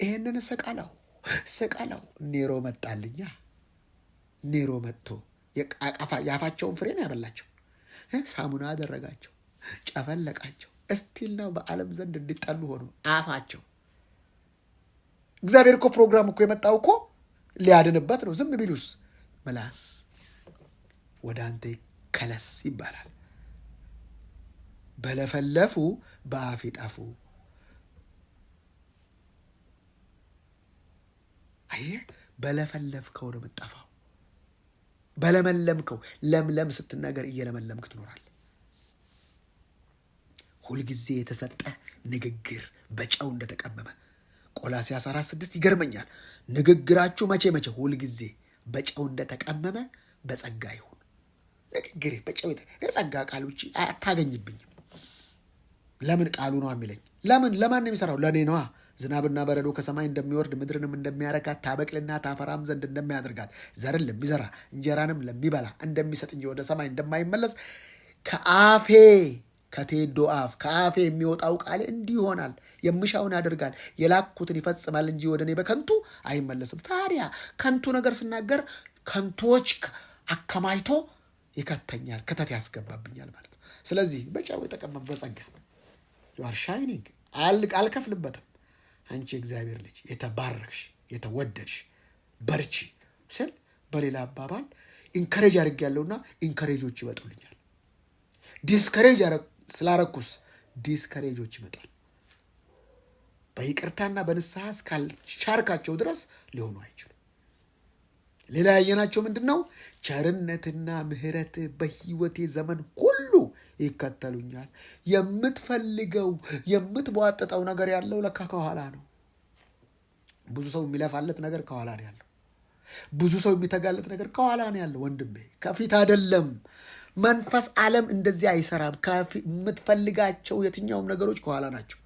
ይህንን ስቀለው። ኔሮ መጣልኛ። ኔሮ መጥቶ የአፋቸውን ፍሬ ነው ያበላቸው። ሳሙና አደረጋቸው፣ ጨፈለቃቸው። እስቲል ነው በዓለም ዘንድ እንዲጠሉ ሆኑ አፋቸው። እግዚአብሔር እኮ ፕሮግራም እኮ የመጣው እኮ ሊያድንበት ነው። ዝም ቢሉስ ምላስ ወደ አንተ ከለስ ይባላል። በለፈለፉ በአፍ ይጠፉ። አየህ፣ በለፈለፍከው ነው የምትጠፋው። በለመለምከው ለምለም ስትናገር እየለመለምክ ትኖራለህ። ሁልጊዜ የተሰጠ ንግግር በጨው እንደተቀመመ ቆላስይስ 4:6 ይገርመኛል። ንግግራችሁ መቼ ሁልጊዜ በጨው እንደተቀመመ በጸጋ ይሁን። ንግግሬ በጨው የጸጋ ቃል ውጭ አታገኝብኝም። ለምን? ቃሉ ነው የሚለኝ። ለማን ነው የሚሰራው? ለእኔ ነዋ። ዝናብና በረዶ ከሰማይ እንደሚወርድ ምድርንም እንደሚያረካት ታበቅልና ታፈራም ዘንድ እንደሚያደርጋት ዘርን ለሚዘራ እንጀራንም ለሚበላ እንደሚሰጥ እንጂ ወደ ሰማይ እንደማይመለስ ከአፌ ከቴዶ አፍ ከአፌ የሚወጣው ቃል እንዲህ ይሆናል። የምሻውን ያደርጋል፣ የላኩትን ይፈጽማል እንጂ ወደ እኔ በከንቱ አይመለስም። ታዲያ ከንቱ ነገር ስናገር ከንቶች አከማይቶ ይከተኛል፣ ክተት ያስገባብኛል ማለት ነው። ስለዚህ በጨው የተቀመመ በጸጋ ዩአር ሻይኒንግ። አልከፍልበትም። አንቺ እግዚአብሔር ልጅ የተባረክሽ የተወደድሽ በርቺ ስል በሌላ አባባል ኢንከሬጅ አድርግ ያለውና ኢንከሬጆች ይመጡልኛል። ዲስከሬጅ ስላረኩስ ዲስከሬጆች ይመጣል። በይቅርታና በንስሐ እስካልሻርካቸው ድረስ ሊሆኑ አይችሉም። ሌላ ያየናቸው ምንድን ነው? ቸርነትና ምሕረት በሕይወቴ ዘመን ሁሉ ይከተሉኛል። የምትፈልገው የምትቧጥጠው ነገር ያለው ለካ ከኋላ ነው። ብዙ ሰው የሚለፋለት ነገር ከኋላ ነው ያለው። ብዙ ሰው የሚተጋለት ነገር ከኋላ ነው ያለው ወንድሜ፣ ከፊት አይደለም። መንፈስ ዓለም እንደዚህ አይሰራም። የምትፈልጋቸው የትኛውም ነገሮች ከኋላ ናቸው፣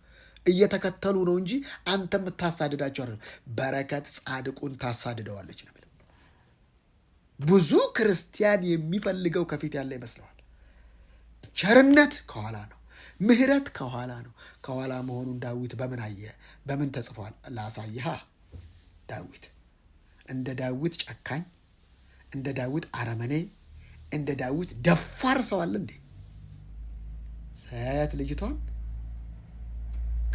እየተከተሉ ነው እንጂ አንተ የምታሳድዳቸው አይደለም። በረከት ጻድቁን ታሳድደዋለች ነው። ብዙ ክርስቲያን የሚፈልገው ከፊት ያለ ይመስለዋል። ቸርነት ከኋላ ነው፣ ምሕረት ከኋላ ነው። ከኋላ መሆኑን ዳዊት በምን አየ? በምን ተጽፏል? ላሳይሃ። ዳዊት እንደ ዳዊት ጨካኝ፣ እንደ ዳዊት አረመኔ፣ እንደ ዳዊት ደፋር ሰው አለ እንዴ? ሴት ልጅቷን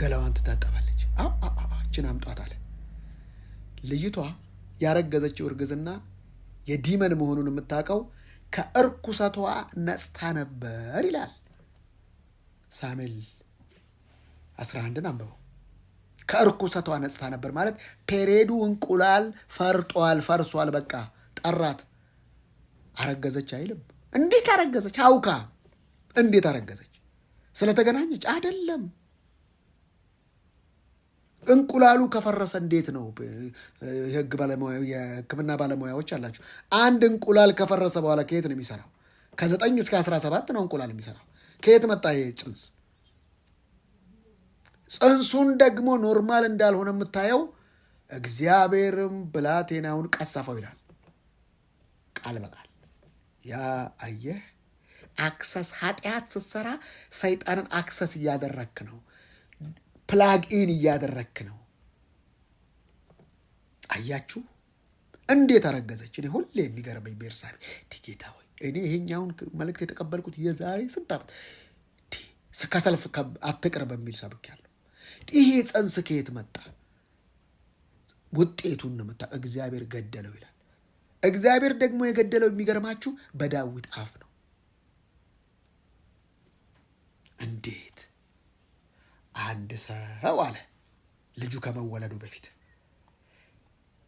ገላዋን ትታጠባለች። እችን አምጧት አለ። ልጅቷ ያረገዘችው እርግዝና የዲመን መሆኑን የምታውቀው ከእርኩሰቷ ነጽታ ነበር ይላል። ሳሙኤል 11 አንብበው። ከእርኩሰቷ ነጽታ ነበር ማለት ፔሬዱ እንቁላል ፈርሷል፣ በቃ ጠራት። አረገዘች አይልም። እንዴት አረገዘች? አውካ እንዴት አረገዘች? ስለተገናኘች አይደለም። እንቁላሉ ከፈረሰ እንዴት ነው? የሕክምና ባለሙያዎች አላችሁ። አንድ እንቁላል ከፈረሰ በኋላ ከየት ነው የሚሰራው? ከ9 እስከ 17 ነው እንቁላል የሚሰራው። ከየት መጣ ይሄ ጽንስ? ጽንሱን ደግሞ ኖርማል እንዳልሆነ የምታየው እግዚአብሔርም ብላቴናውን ቀሰፈው ይላል ቃል በቃል። ያ አየህ፣ አክሰስ ኃጢአት ስትሰራ ሰይጣንን አክሰስ እያደረክ ነው፣ ፕላግኢን እያደረክ ነው። አያችሁ እንዴት አረገዘች? እኔ ሁሌ የሚገርመኝ ቤርሳቤ ጌታ ሆይ፣ እኔ ይሄኛውን መልእክት የተቀበልኩት የዛሬ ስንት ዓመት ከሰልፍ አትቅር በሚል ሰብኬያለሁ። ይሄ ጽንስ ከየት መጣ? ውጤቱን ነው መጣ። እግዚአብሔር ገደለው ይላል። እግዚአብሔር ደግሞ የገደለው የሚገርማችሁ በዳዊት አፍ ነው። እንዴት አንድ ሰው አለ ልጁ ከመወለዱ በፊት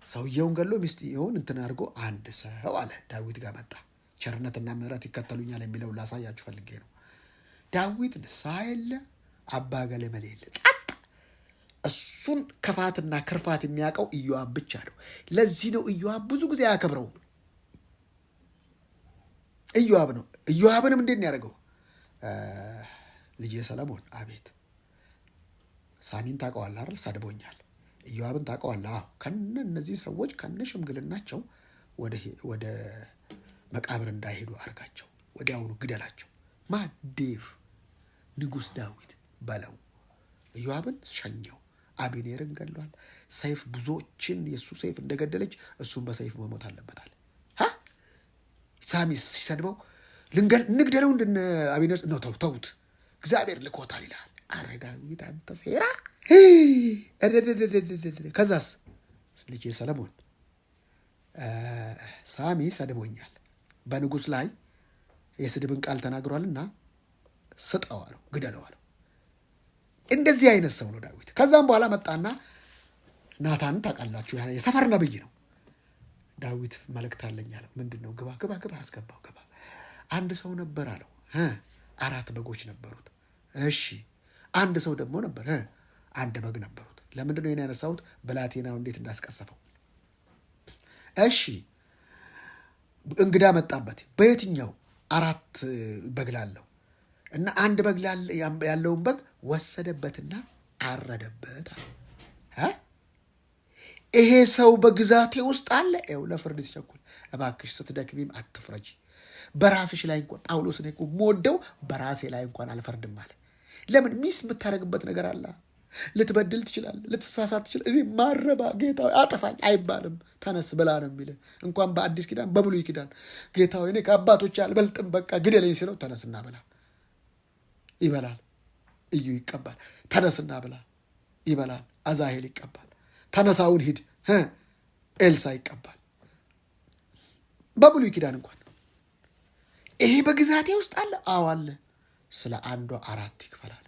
ሰውየውን ገሎ ሚስትየውን እንትን አድርጎ አንድ ሰው አለ ዳዊት ጋር መጣ። ቸርነትና ምሕረት ይከተሉኛል የሚለው ላሳያችሁ ፈልጌ ነው። ዳዊት ንስሐ የለ፣ አባ ገለመሌ የለ፣ ጸጥ። እሱን ክፋትና ክርፋት የሚያውቀው ኢዮአብ ብቻ ነው። ለዚህ ነው ኢዮአብ ብዙ ጊዜ አያከብረውም። ኢዮአብ ነው። ኢዮአብንም እንዴት ነው ያደረገው? ልጄ ሰለሞን አቤት፣ ሳሚን ታውቀዋለህ አይደል? ሰድቦኛል። ኢዮአብን ታውቀዋለህ? አዎ። እነዚህ ሰዎች ከነ ሽምግልናቸው ወደ መቃብር እንዳይሄዱ አርጋቸው፣ ወዲያውኑ ግደላቸው። ማዴቭ ንጉሥ ዳዊት በለው ኢዮአብን ሸኘው። አቢኔርን ገድሏል። ሰይፍ ብዙዎችን የእሱ ሰይፍ እንደገደለች እሱም በሰይፍ መሞት አለበታል። ሳሚስ ሲሰድበው እንግደለው እንድን አቢኔር ነው። ተውት፣ እግዚአብሔር ልኮታል ይላል። አረ ዳዊት አንተ ሴራ። ከዛስ ልጄ ሰለሞን ሳሚ ሰድቦኛል፣ በንጉሥ ላይ የስድብን ቃል ተናግሯልና ስጠው አለው፣ ግደለው አለው። እንደዚህ አይነት ሰው ነው ዳዊት። ከዛም በኋላ መጣና ናታን ታውቃላችሁ፣ የሰፈር ነብይ ነው። ዳዊት መልእክት አለኝ አለው። ምንድን ነው? ግባ ግባ ግባ፣ አስገባው፣ ግባ። አንድ ሰው ነበር አለው፣ 4 በጎች ነበሩት። እሺ። አንድ ሰው ደግሞ ነበር፣ 1 በግ ነበሩት። ለምንድን ነው ይሄን ያነሳሁት? ብላቴናው እንዴት እንዳስቀሰፈው። እሺ። እንግዳ መጣበት። በየትኛው 4 በግ ላለው እና 1 በግ ያለውን በግ ወሰደበትና አረደበት አለ። ይሄ ሰው በግዛቴ ውስጥ አለ። ይኸው ለፍርድ ሲቸኩል፣ እባክሽ ስትደክሚም አትፍረጂ። በራስሽ ላይ እንኳን ጳውሎስን እኮ የምወደው በራሴ ላይ እንኳን አልፈርድም አለ። ለምን? ሚስ የምታደርግበት ነገር አለ። ልትበድል ትችላለህ፣ ልትሳሳት ትችላለህ። እኔ ማረባ ጌታ አጥፋኝ አይባልም። ተነስ ብላ ነው የሚልህ። እንኳን በአዲስ ኪዳን በብሉይ ኪዳን ጌታ እኔ ከአባቶች አልበልጥም፣ በቃ ግደለኝ ሲለው ተነስና ብላ ይበላል። እዩ ይቀባል። ተነስና ብላ ይበላል። አዛሄል ይቀባል። ተነሳውን ሂድ ኤልሳ ይቀባል። በብሉይ ኪዳን እንኳን ይሄ በግዛቴ ውስጥ አለ። አዎ አለ። ስለ አንዷ 4 ይክፈላል።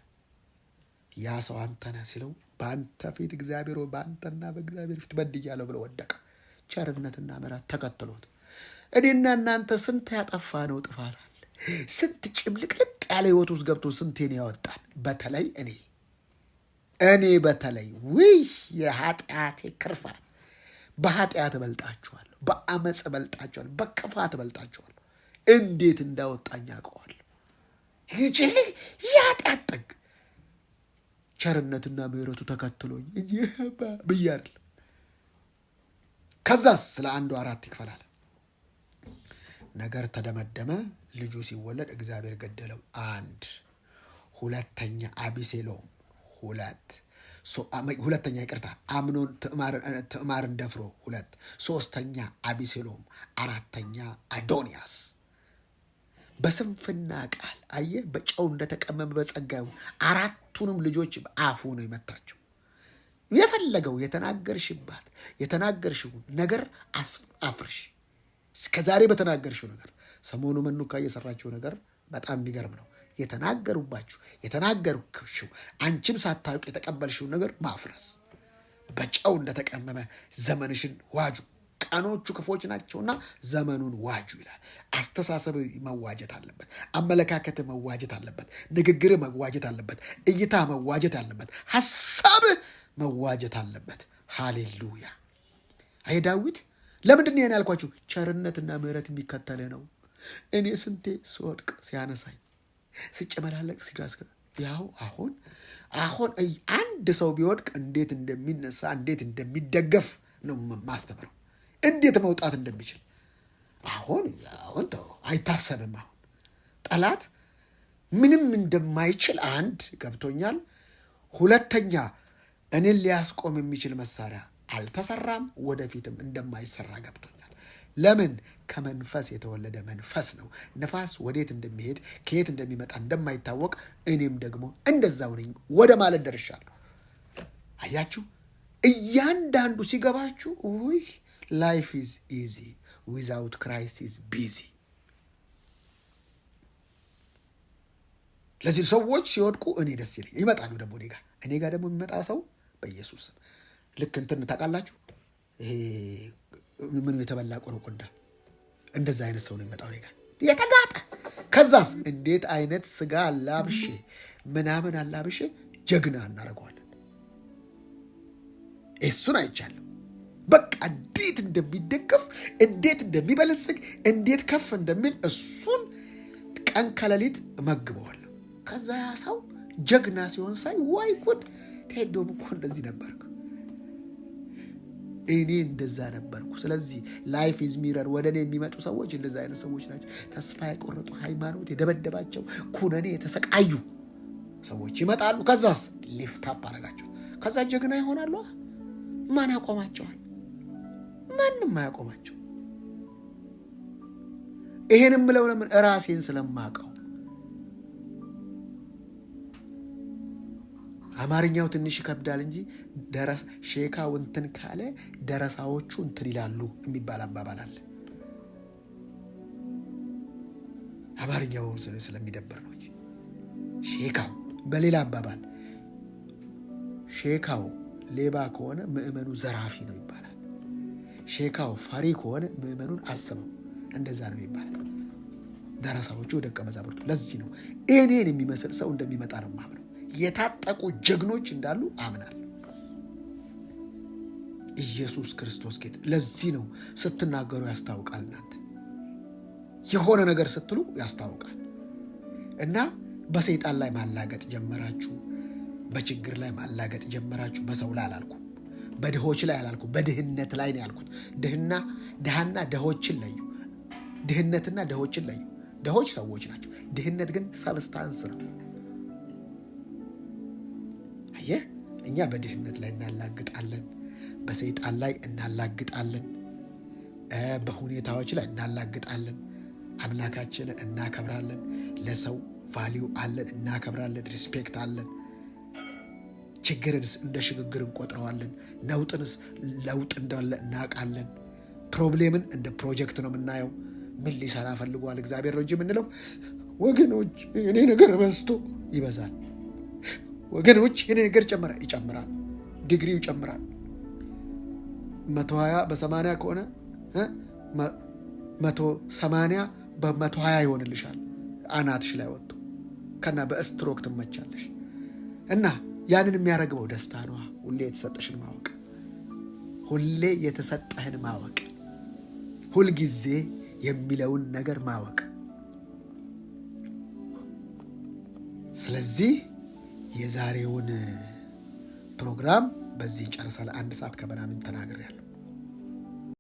ያ ሰው አንተ ነህ ሲለው በአንተ ፊት እግዚአብሔር በአንተና በእግዚአብሔር ፊት በድያለሁ ብሎ ወደቀ። ቸርነትና ምሕረት ተከትሎት እኔና እናንተ ስንት ያጠፋ ነው ጥፋት አለ። ስንት ጭምልቅልቅ ያለ ህይወት ውስጥ ገብቶ ስንቴን ያወጣል። በተለይ እኔ በተለይ ውይ የኃጢአቴ ክርፋት፣ በኃጢአት እበልጣችኋለሁ፣ በአመፅ እበልጣችኋለሁ፣ በክፋት እበልጣችኋለሁ። እንዴት እንዳወጣኝ አውቀዋለሁ። ይችል የኃጢአት ጥግ ቸርነትና ምሕረቱ ተከትሎኝ ብዬ አይደል። ከዛስ ስለ አንዱ 4 ይክፈላል። ነገር ተደመደመ። ልጁ ሲወለድ እግዚአብሔር ገደለው። 1 2ኛ አቢሴሎም 2ኛ ይቅርታ አምኖን ትዕማርን ደፍሮ 2 3ኛ አቢሴሎም 4ኛ አዶንያስ። በስንፍና ቃል አየህ፣ በጨው እንደተቀመመ በጸጋዩ 4ቱንም ልጆች አፉ ነው የመታቸው። የፈለገው የተናገርሽው ነገር አፍርሽ። እስከ ዛሬ በተናገርሽው ነገር ሰሞኑ መኑካ እየሰራችው ነገር በጣም የሚገርም ነው። የተናገርሽው አንቺም ሳታውቅ የተቀበልሽው ነገር ማፍረስ። በጨው እንደተቀመመ ዘመንሽን ዋጁ። ቀኖቹ ክፎች ናቸውና ዘመኑን ዋጁ ይላል። አስተሳሰብ መዋጀት አለበት። አመለካከት መዋጀት አለበት። ንግግር መዋጀት አለበት። እይታ መዋጀት አለበት። ሀሳብ መዋጀት አለበት። ሃሌሉያ። አይ ዳዊት ለምንድን ነው ያልኳችሁ? ቸርነትና ምሕረት የሚከተል ነው። እኔ ስንቴ ስወድቅ ሲያነሳኝ፣ ስጨመላለቅ ሲጋስገ ያው አሁን አንድ ሰው ቢወድቅ እንዴት እንደሚነሳ እንዴት እንደሚደገፍ ነው ማስተምረው፣ እንዴት መውጣት እንደሚችል። አሁን አይታሰብም። አሁን ጠላት ምንም እንደማይችል አንድ ገብቶኛል። 2ኛ እኔን ሊያስቆም የሚችል መሳሪያ አልተሰራም፣ ወደፊትም እንደማይሰራ ገብቶኛል። ለምን? ከመንፈስ የተወለደ መንፈስ ነው። ነፋስ ወዴት እንደሚሄድ ከየት እንደሚመጣ እንደማይታወቅ እኔም ደግሞ እንደዛው ነኝ ወደ ማለት ደርሻለሁ። አያችሁ፣ እያንዳንዱ ሲገባችሁ ውይ ላይፍ ኢዝ ኢዚ ዊዛውት ክራይስት ኢዝ ቢዚ። ለዚህ ሰዎች ሲወድቁ እኔ ደስ ይለኝ ይመጣሉ። ደግሞ እኔ ጋር ደግሞ የሚመጣ ሰው በኢየሱስ ልክ እንትን ታውቃላችሁ፣ ይሄ ምኑ የተበላ ቆረቆንዳ እንደዛ አይነት ሰው ነው የሚመጣው እኔ ጋር የተጋጠ። ከዛስ እንዴት አይነት ስጋ አላብሼ ምናምን አላብሼ ጀግና እናደርገዋለን። እሱን አይቻለሁ። በቃ እንዴት እንደሚደገፍ፣ እንዴት እንደሚበለጽግ፣ እንዴት ከፍ እንደሚል እሱን ቀን ከሌሊት እመግበዋለሁ። ከዛ ያ ሰው ጀግና ሲሆን ሳይ ዋይ ጉድ፣ ቴዶም እኮ እንደዚህ ነበርኩ፣ እኔ እንደዛ ነበርኩ። ስለዚህ ላይፍ ኢዝ ሚረር። ወደ እኔ የሚመጡ ሰዎች እንደዛ አይነት ሰዎች ናቸው። ተስፋ የቆረጡ፣ ሃይማኖት የደበደባቸው፣ ኩነኔ የተሰቃዩ ሰዎች ይመጣሉ። ከዛስ ሊፍታፕ አረጋቸው። ከዛ ጀግና ይሆናሉ። ማን ያቆማቸዋል? ማንም አያቆማቸው። ይሄን የምለው ለምን? ራሴን ስለማውቀው። አማርኛው ትንሽ ይከብዳል እንጂ ሼካው እንትን ካለ ደረሳዎቹ እንትን ይላሉ የሚባል አባባል አለ። አማርኛው ስለሚደበር ነው እንጂ ሼካው፣ በሌላ አባባል ሼካው ሌባ ከሆነ ምዕመኑ ዘራፊ ነው ይባላል። ሼካው ፈሪ ከሆነ ምዕመኑን አስበው፣ እንደዛ ነው ይባላል። ደረሳዎቹ ደቀ መዛሙርቱ። ለዚህ ነው እኔን የሚመስል ሰው እንደሚመጣ ነው ማምነው። የታጠቁ ጀግኖች እንዳሉ አምናለሁ። ኢየሱስ ክርስቶስ ጌታ። ለዚህ ነው ስትናገሩ ያስታውቃል። እናንተ የሆነ ነገር ስትሉ ያስታውቃል። እና በሰይጣን ላይ ማላገጥ ጀመራችሁ፣ በችግር ላይ ማላገጥ ጀመራችሁ። በሰው ላይ አላልኩም፣ በድሆች ላይ አላልኩም፣ በድህነት ላይ ነው ያልኩት። ድሃና ድሆችን ለዩ። ድህነትና ድሆችን ለዩ። ድሆች ሰዎች ናቸው። ድህነት ግን ሰብስታንስ ነው። አየህ፣ እኛ በድህነት ላይ እናላግጣለን፣ በሰይጣን ላይ እናላግጣለን፣ በሁኔታዎች ላይ እናላግጣለን። አምላካችንን እናከብራለን፣ ለሰው ቫሊዩ አለን፣ እናከብራለን፣ ሪስፔክት አለን። ችግርንስ እንደ ሽግግር እንቆጥረዋለን። ነውጥንስ ለውጥ እንዳለ እናውቃለን። ፕሮብሌምን እንደ ፕሮጀክት ነው የምናየው። ምን ሊሰራ ፈልጓል እግዚአብሔር ነው እንጂ የምንለው ወገኖች፣ የኔ ነገር በዝቶ ይበዛል። ወገኖች፣ የኔ ነገር ይጨምራል፣ ዲግሪው ይጨምራል። 120 በ80 ከሆነ 180 በ120 ይሆንልሻል። አናትሽ ላይ ወጥቶ ከና በስትሮክ ትመቻለሽ። እና ያንን የሚያረግበው ደስታ ነው። ሁሌ የተሰጠሽን ማወቅ፣ ሁሌ የተሰጠህን ማወቅ፣ ሁልጊዜ የሚለውን ነገር ማወቅ። ስለዚህ የዛሬውን ፕሮግራም በዚህ ጨርሰናል። 1 ሰዓት ከምናምን ተናግሬያለሁ።